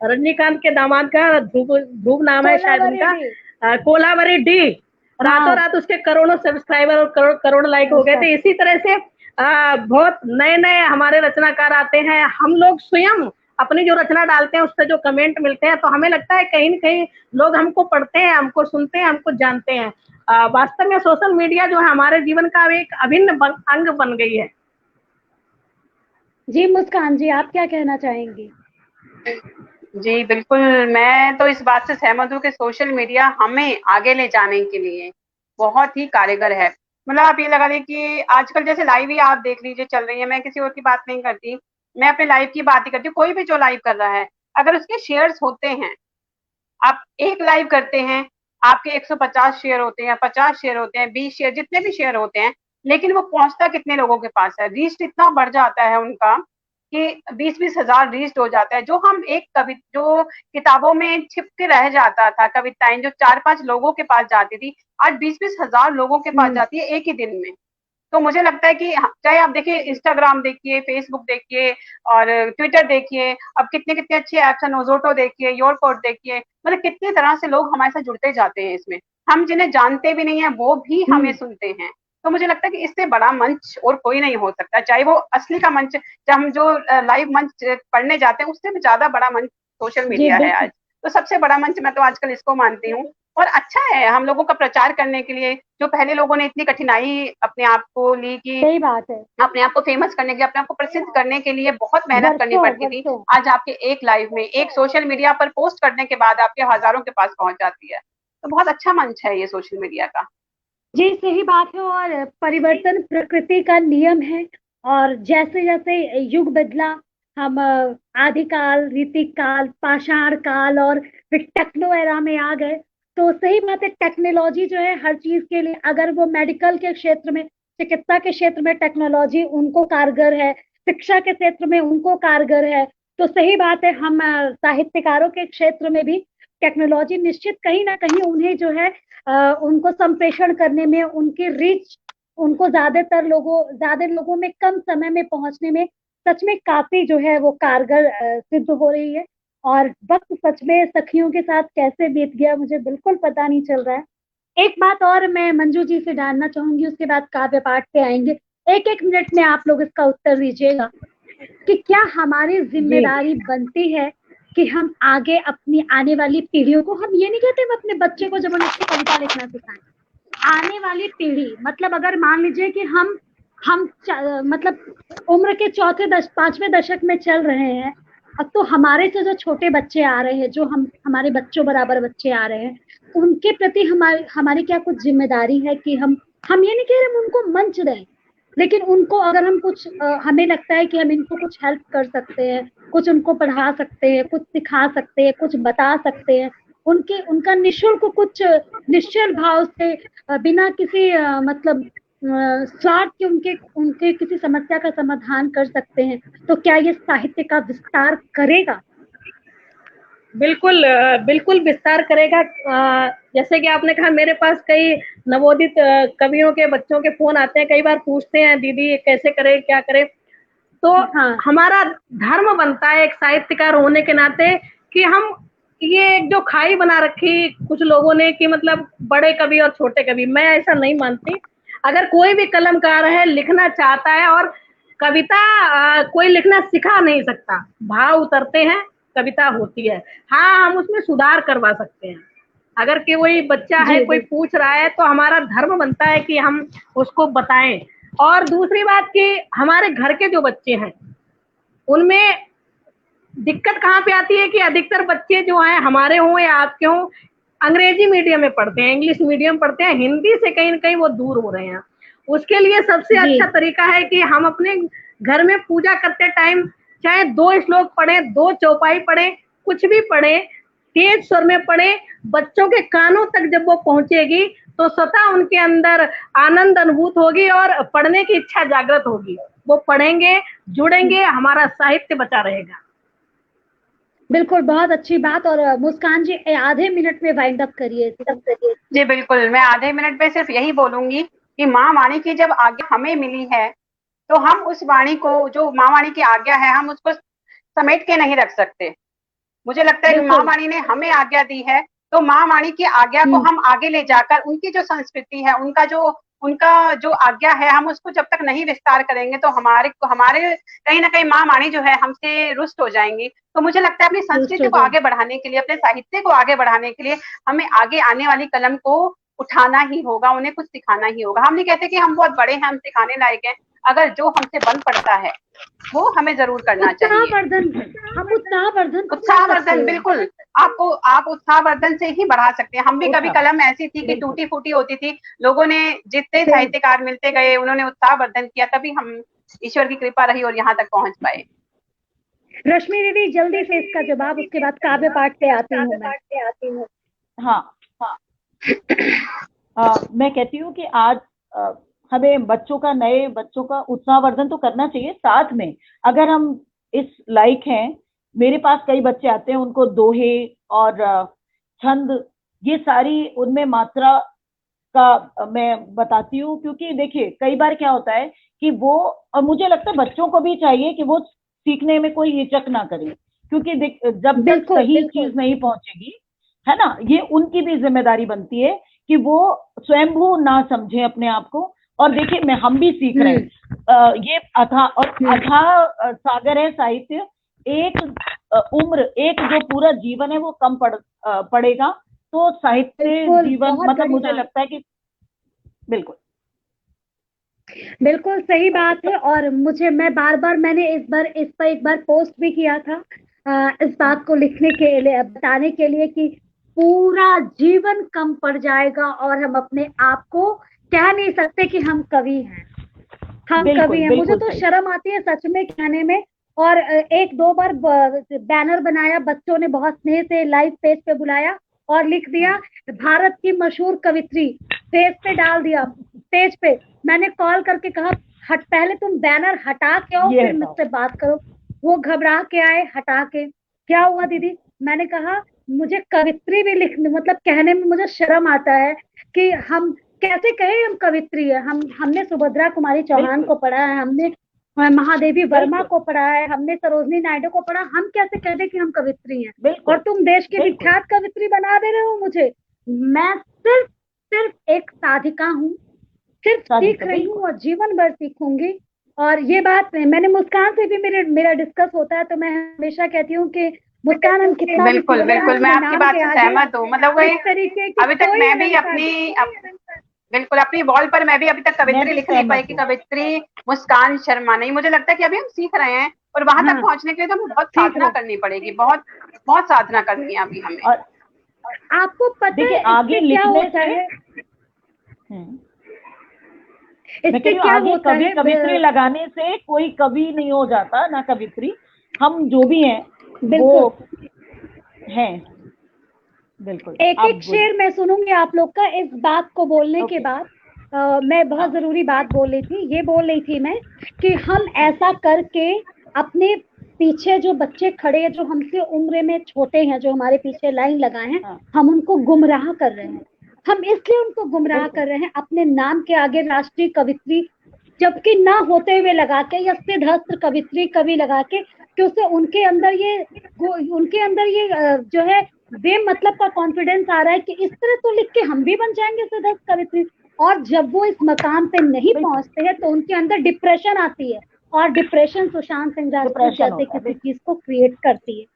रजनीकांत के दामाद का, ध्रुव ध्रुव नाम है शायद कोलावरी उनका, डी। कोलावरी डी। रातों हाँ रात उसके करोड़ों सब्सक्राइबर और करोड़ करोड़ लाइक हो गए थे। इसी तरह से बहुत नए नए हमारे रचनाकार आते हैं। हम लोग स्वयं अपनी जो रचना डालते हैं उस पर जो कमेंट मिलते हैं, तो हमें लगता है कहीं न कहीं लोग हमको पढ़ते हैं, हमको सुनते हैं, हमको जानते हैं। वास्तव में सोशल मीडिया जो है हमारे जीवन का एक अभिन्न अंग बन गई है। जी मुस्कान जी, आप क्या कहना चाहेंगी? जी बिल्कुल, मैं तो इस बात से सहमत हूँ कि सोशल मीडिया हमें आगे ले जाने के लिए बहुत ही कारगर है। मतलब आप ये लगा लीजिए कि आजकल जैसे लाइव ही आप देख लीजिए चल रही है, मैं किसी और की बात नहीं करती, मैं अपने लाइव की बात ही करती हूँ। कोई भी जो लाइव कर रहा है, अगर उसके शेयर्स होते हैं, आप एक लाइव करते हैं, आपके 150 शेयर होते हैं, 50 शेयर होते हैं, 20 शेयर, जितने भी शेयर होते हैं, लेकिन वो पहुंचता कितने लोगों के पास है, रीच इतना बढ़ जाता है उनका कि 20-20 हजार रीच हो जाता है। जो हम एक कवि जो किताबों में छिप के रह जाता था, कविताएं जो 4-5 लोगों के पास जाती थी, आज 20-20 हजार लोगों के पास जाती है एक ही दिन में। तो मुझे लगता है कि चाहे आप देखिए इंस्टाग्राम देखिए, फेसबुक देखिए और ट्विटर देखिए, अब कितने कितने अच्छे ऐप्स हैं, नोजोटो देखिए, योरपोर्ट देखिए, मतलब कितनी तरह से लोग हमारे साथ जुड़ते जाते हैं इसमें। हम जिन्हें जानते भी नहीं है वो भी हमें सुनते हैं। तो मुझे लगता है कि इससे बड़ा मंच और कोई नहीं हो सकता, चाहे वो असली का मंच, जब हम जो लाइव मंच पढ़ने जाते हैं उससे भी ज्यादा बड़ा मंच सोशल जी मीडिया है आज। बिल्कुल। तो सबसे बड़ा मंच मैं तो आजकल इसको मानती हूँ। और अच्छा है हम लोगों का प्रचार करने के लिए, जो पहले लोगों ने इतनी कठिनाई अपने आप को ली कि सही बात है। अपने आप को फेमस करने के लिए, अपने आप को प्रसिद्ध करने के लिए बहुत मेहनत करनी वर्षों पड़ती थी, वर्षों। आज आपके एक लाइव में, एक सोशल मीडिया पर पोस्ट करने के बाद आपके हजारों के पास पहुंच जाती है। तो बहुत अच्छा मंच है ये सोशल मीडिया का। जी सही बात है, और परिवर्तन प्रकृति का नियम है। और जैसे जैसे युग बदला, हम आदिकाल, रीतिक काल, पाषाण काल और फिर टेक्नो एरा में आ गए। तो सही बात है, टेक्नोलॉजी जो है हर चीज के लिए, अगर वो मेडिकल के क्षेत्र में, चिकित्सा के क्षेत्र में टेक्नोलॉजी उनको कारगर है, शिक्षा के क्षेत्र में उनको कारगर है, तो सही बात है हम साहित्यकारों के क्षेत्र में भी टेक्नोलॉजी निश्चित कहीं ना कहीं उन्हें जो है उनको संप्रेषण करने में, उनकी रीच, उनको ज्यादा लोगों में कम समय में पहुंचने में सच में काफी जो है वो कारगर सिद्ध हो रही है। और वक्त सच में सखियों के साथ कैसे बीत गया मुझे बिल्कुल पता नहीं चल रहा है। एक बात और मैं मंजू जी से जानना चाहूंगी, उसके बाद काव्य पाठ पे आएंगे। एक एक मिनट में आप लोग इसका उत्तर दीजिएगा कि क्या हमारी जी जिम्मेदारी बनती है कि हम आगे अपनी आने वाली पीढ़ियों को, हम ये नहीं कहते हम अपने बच्चे को जब उसको कविता लिखना सिखाएं, आने वाली पीढ़ी, मतलब अगर मान लीजिए कि हम मतलब उम्र के चौथे 5वें दशक में चल रहे हैं, अब तो हमारे से जो छोटे बच्चे आ रहे हैं, जो हमारे बच्चों बराबर बच्चे आ रहे हैं, उनके प्रति हमारी हमारी क्या कुछ जिम्मेदारी है कि हम ये नहीं कह रहे हम उनको मंच दें, लेकिन उनको अगर हम कुछ हमें लगता है कि हम इनको कुछ हेल्प कर सकते हैं, कुछ उनको पढ़ा सकते हैं, कुछ सिखा सकते हैं, कुछ बता सकते हैं, उनका निःशुल्क कुछ निश्चल भाव से बिना किसी मतलब स्वार्थ के उनके उनके किसी समस्या का समाधान कर सकते हैं, तो क्या ये साहित्य का विस्तार करेगा? बिल्कुल बिल्कुल विस्तार करेगा। जैसे कि आपने कहा, मेरे पास कई नवोदित कवियों के बच्चों के फोन आते हैं, कई बार पूछते हैं दीदी ये कैसे करें, क्या करें। तो हाँ हमारा धर्म बनता है एक साहित्यकार होने के नाते कि हम ये एक जो खाई बना रखी कुछ लोगों ने कि मतलब बड़े कवि और छोटे कवि, मैं ऐसा नहीं मानती। अगर कोई भी कलमकार है, लिखना चाहता है, और कविता कोई लिखना सिखा नहीं सकता, भाव उतरते हैं, कविता होती है। हाँ, हम उसमें सुधार करवा सकते हैं। अगर कोई बच्चा है, कोई पूछ रहा है, तो हमारा धर्म बनता है कि हम उसको बताएं। और दूसरी बात कि हमारे घर के जो बच्चे हैं, उनमें दिक्कत कहाँ पे आती है कि अधिकतर बच्चे जो हैं, हमारे हों या आपके हों, अंग्रेजी मीडियम में पढ़ते हैं, इंग्लिश मीडियम पढ़ते हैं, हिंदी से कहीं ना कहीं वो दूर हो रहे हैं। उसके लिए सबसे अच्छा तरीका है कि हम अपने घर में पूजा करते टाइम चाहे 2 श्लोक पढ़े, 2 चौपाई पढ़े, कुछ भी पढ़े, तेज स्वर में पढ़े, बच्चों के कानों तक जब वो पहुंचेगी तो स्वतः उनके अंदर आनंद अनुभूत होगी और पढ़ने की इच्छा जागृत होगी। वो पढ़ेंगे, जुड़ेंगे, हमारा साहित्य बचा रहेगा। बिल्कुल, बहुत अच्छी बात। और मुस्कान जी, आधे मिनट में वाइंड अप करिए। जी बिल्कुल, मैं आधे मिनट में सिर्फ यही बोलूंगी कि माँ वाणी की जब आज्ञा हमें मिली है, तो हम उस वाणी को, जो माँ वाणी की आज्ञा है, हम उसको समेट के नहीं रख सकते। मुझे लगता है कि माँ वाणी ने हमें आज्ञा दी है, तो माँ वाणी की आज्ञा को हम आगे ले जाकर उनकी जो संस्कृति है, उनका जो आज्ञा है, हम उसको जब तक नहीं विस्तार करेंगे तो हमारे कहीं ना कहीं माँ वाणी जो है हमसे रुष्ट हो जाएंगी। तो मुझे लगता है अपनी संस्कृति को आगे बढ़ाने के लिए, अपने साहित्य को आगे बढ़ाने के लिए हमें आगे आने वाली कलम को उठाना ही होगा, उन्हें कुछ सिखाना ही होगा। हम नहीं कहते कि हम बहुत बड़े हैं, हम सिखाने लायक हैं, अगर जो हमसे बन पड़ता है वो हमें जरूर करना चाहिए। उत्साहवर्धन, बिल्कुल, आप उत्साहवर्धन से ही बढ़ा सकते हैं। हम भी कभी कलम ऐसी थी कि टूटी फूटी होती थी, लोगों ने, जितने साहित्यकार मिलते गए, उन्होंने उत्साहवर्धन किया, तभी हम, ईश्वर की कृपा रही और यहाँ तक पहुंच पाए। रश्मि दीदी, जल्दी से इसका जवाब, उसके बाद काव्य पाठ पे आती हूँ। हाँ, मैं कहती हूँ कि आज हमें नए बच्चों का उत्साहवर्धन तो करना चाहिए। साथ में अगर हम इस लायक हैं, मेरे पास कई बच्चे आते हैं, उनको दोहे और छंद, ये सारी उनमें मात्रा का मैं बताती हूँ। क्योंकि देखिए, कई बार क्या होता है कि वो, और मुझे लगता है बच्चों को भी चाहिए कि वो सीखने में कोई हिचक ना करें, क्योंकि जब तक सही चीज नहीं पहुंचेगी, है ना, ये उनकी भी जिम्मेदारी बनती है कि वो स्वयंभू ना समझे अपने आप को। और देखिए, हम भी सीख रहे हैं, ये अथाह सागर है साहित्य। एक उम्र, एक जो पूरा जीवन है वो कम पड़ेगा, तो साहित्य जीवन, मतलब मुझे लगता है कि बिल्कुल सही बात है। और मैंने इस पर एक बार पोस्ट भी किया था, इस बात को लिखने के लिए, बताने के लिए कि पूरा जीवन कम पड़ जाएगा और हम अपने आप को कह नहीं सकते कि हम कवि हैं, हम कवि हैं। मुझे तो शर्म आती है सच में कहने में। और 1-2 बार बैनर बनाया, बच्चों ने बहुत स्नेह से लाइव पेज पे बुलाया और लिख दिया भारत की मशहूर कवित्री, पेज पे डाल दिया, पेज पे। मैंने कॉल करके कहा, पहले तुम बैनर हटा के आओ, फिर मुझसे बात करो। वो घबरा के आए, हटा के। क्या हुआ दीदी? मैंने कहा मुझे कवित्री भी लिखने, मतलब कहने में मुझे शर्म आता है कि हम कैसे कहें हम कवित्री है। हमने सुभद्रा कुमारी चौहान को पढ़ा है, हमने महादेवी वर्मा को पढ़ा है, हमने सरोजनी नायडू को पढ़ा, हम कैसे कह दे कि हम कवित्री हैं? और तुम देश की विख्यात कवित्री बना दे रहे हो मुझे। मैं सिर्फ एक साधिका हूँ, सिर्फ सीख रही हूँ और जीवन भर सीखूंगी। और ये बात मैंने मुस्कान से भी मेरा डिस्कस होता है, तो मैं हमेशा कहती हूँ कि मुस्कान, हम कितना बिल्कुल मैं आपकी बात से सहमत हूँ। मतलब अभी तक मैं भी अपनी वॉल पर मैं भी अभी तक कवित्री लिख नहीं पाई कि कवित्री मुस्कान शर्मा नहीं। मुझे लगता है कि अभी हम सीख रहे हैं और वहां तक पहुंचने के लिए तो हमें बहुत साधना करनी पड़ेगी, बहुत साधना करनी है अभी हमें। और आपको पता है आगे क्या होता है? आगे कवित्री लगाने से कोई कवि नहीं हो जाता, ना कवित्री। हम जो भी हैं वो हैं। बिल्कुल, एक शेर मैं सुनूंगी आप लोग का। इस बात को बोलने के बाद मैं बहुत जरूरी बात बोल रही थी। ये बोल रही थी मैं कि हम ऐसा करके अपने पीछे जो बच्चे खड़े हैं, जो हमसे उम्र में छोटे हैं, जो हमारे पीछे लाइन लगाए हैं, हम उनको गुमराह कर रहे हैं। हम इसलिए उनको गुमराह कर रहे हैं अपने नाम के आगे राष्ट्रीय कवित्री जबकि ना होते हुए लगा के, या सिद्धहस्त कवित्री कवि लगा के, कि उससे उनके अंदर ये जो है बेमतलब का कॉन्फिडेंस आ रहा है कि इस तरह तो लिख के हम भी बन जाएंगे सिद्धहस्त कवित्री। और जब वो इस मकाम पे नहीं पहुंचते हैं तो उनके अंदर डिप्रेशन आती है, और डिप्रेशन सुशांत सिंह राजपूत जैसे किसी चीज को क्रिएट करती है।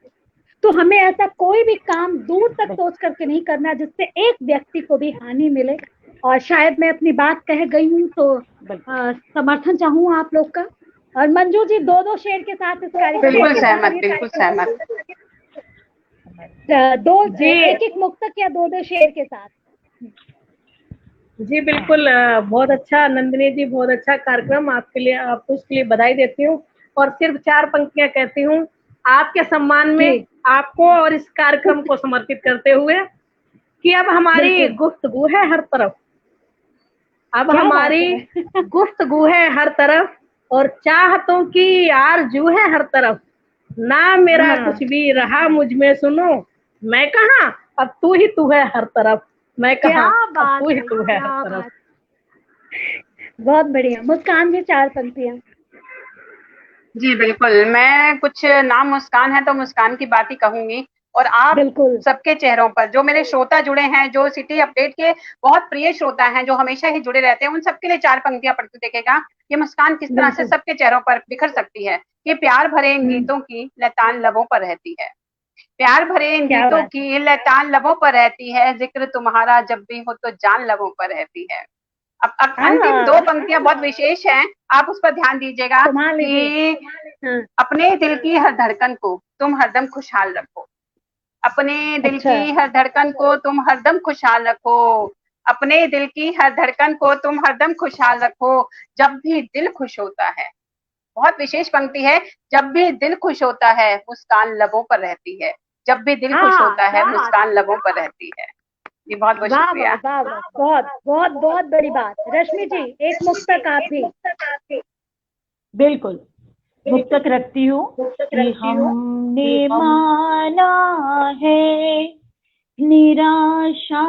तो हमें ऐसा कोई भी काम दूर तक सोच करके नहीं करना जिससे एक व्यक्ति को भी हानि मिले। और शायद मैं अपनी बात कह गई हूँ तो समर्थन चाहूँ आप लोग का। और मंजू जी 2-2 शेर के साथ इस कार्यक्रम बिल्कुल सहमत, बिल्कुल सहमत। दो एक मुक्तक या 2-2 शेर के साथ। जी बिल्कुल, बहुत अच्छा नंदिनी जी, बहुत अच्छा कार्यक्रम आपके लिए, आपको उसके लिए बधाई देती हूँ। और सिर्फ 4 पंक्तियां कहती हूँ आपके सम्मान में, आपको और इस कार्यक्रम को समर्पित करते हुए कि अब हमारी गुफ्तगू है हर तरफ, अब हमारी गुफ्तगू है हर तरफ, और चाहतों की आरज़ू है हर तरफ। ना मेरा कुछ भी रहा मुझ में सुनो, मैं कहाँ अब तू ही तू है हर तरफ, मैं कहाँ अब तू ही तू है हर तरफ। बहुत बढ़िया। मुस्कान जी 4 पंक्तियां। जी बिल्कुल, मैं कुछ नाम मुस्कान है तो मुस्कान की बात ही कहूंगी। और आप सबके चेहरों पर, जो मेरे श्रोता जुड़े हैं, जो सिटी अपडेट के बहुत प्रिय श्रोता हैं, जो हमेशा ही जुड़े रहते हैं, उन सबके लिए 4 पंक्तियां पढ़ते देखिएगा ये मुस्कान किस तरह से सबके चेहरों पर बिखर सकती है। ये प्यार भरे इन गीतों की लतान लबों पर रहती है, प्यार भरे इन गीतों की लतान लबों पर रहती है, जिक्र तुम्हारा जब भी हो तो जान लबों पर रहती है। अब अंतिम 2 पंक्तियां बहुत विशेष हैं, आप उस पर ध्यान दीजिएगा कि अपने दिल की हर धड़कन को तुम हरदम खुशहाल रखो, अपने दिल की हर धड़कन को तुम हरदम खुशहाल रखो, अपने दिल की हर धड़कन को तुम हरदम खुशहाल रखो, जब भी दिल खुश होता है। बहुत विशेष पंक्ति है, जब भी दिल खुश होता है मुस्कान लबों पर रहती है, जब भी दिल खुश होता है मुस्कान लबों पर रहती है। जी बहुत बहुत शुक्रिया। बहुत बहुत बहुत बड़ी बात। रश्मि जी एक मुक्तक आप भी। बिल्कुल मुक्तक रखती हूँ कि हमने माना है निराशा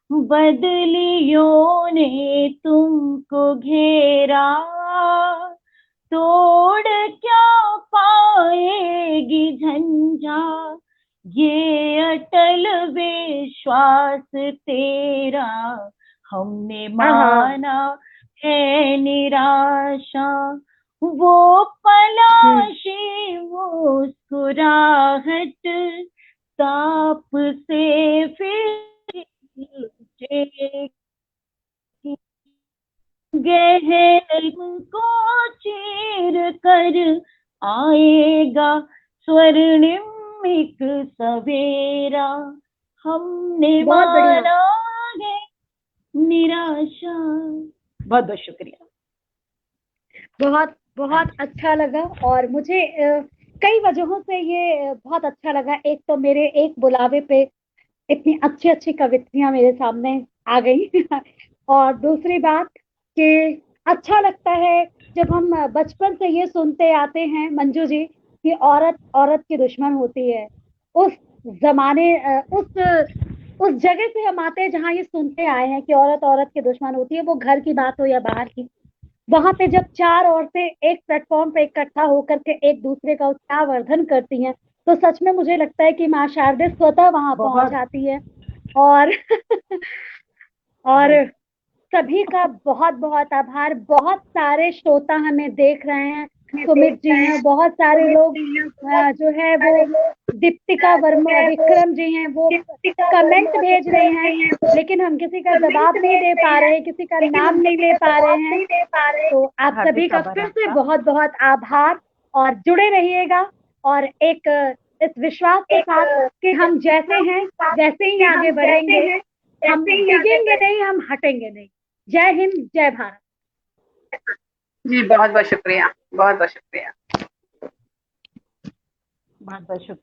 बदलियों ने तुमको घेरा, तोड़ क्या पाएगी झंझा ये अटल विश्वास तेरा, हमने माना है निराशा वो पलाशी मुस्कुराहट ताप से फिर गहन को चीर कर आएगा स्वर्णिम एक सवेरा, हमने माना है निराशा। बहुत बहुत शुक्रिया। बहुत बहुत अच्छा लगा। और मुझे कई वजहों से ये बहुत अच्छा लगा। एक तो मेरे एक बुलावे पे इतनी अच्छी अच्छी कविताएं मेरे सामने आ गई और दूसरी बात कि अच्छा लगता है जब हम बचपन से ये सुनते आते हैं मंजू जी कि औरत औरत की दुश्मन होती है। उस जमाने उस जगह से हम आते हैं जहाँ ये सुनते आए हैं कि औरत औरत की दुश्मन होती है, वो घर की बात हो या बाहर की। वहां पे जब 4 औरतें एक प्लेटफॉर्म पे इकट्ठा होकर के एक दूसरे का उत्साहवर्धन करती हैं तो सच में मुझे लगता है कि माँ शारदे स्वतः वहां पहुंच जाती है। और और सभी का बहुत बहुत आभार। बहुत सारे श्रोता हमें देख रहे हैं, सुमित जी हैं, बहुत सारे लोग जो है वो दीप्तिका वर्मा विक्रम जी हैं, वो कमेंट भेज रहे हैं, लेकिन हम किसी का जवाब नहीं दे पा रहे हैं, किसी का नाम नहीं ले पा रहे हैं। तो आप सभी का फिर से बहुत बहुत आभार और जुड़े रहिएगा। और एक इस विश्वास के साथ कि हम जैसे हैं वैसे ही आगे बढ़ेंगे, हम टिकेंगे नहीं, हम हटेंगे नहीं। जय हिंद, जय भारत। जी बहुत बहुत शुक्रिया, बहुत बहुत शुक्रिया, बहुत बहुत शुक्रिया।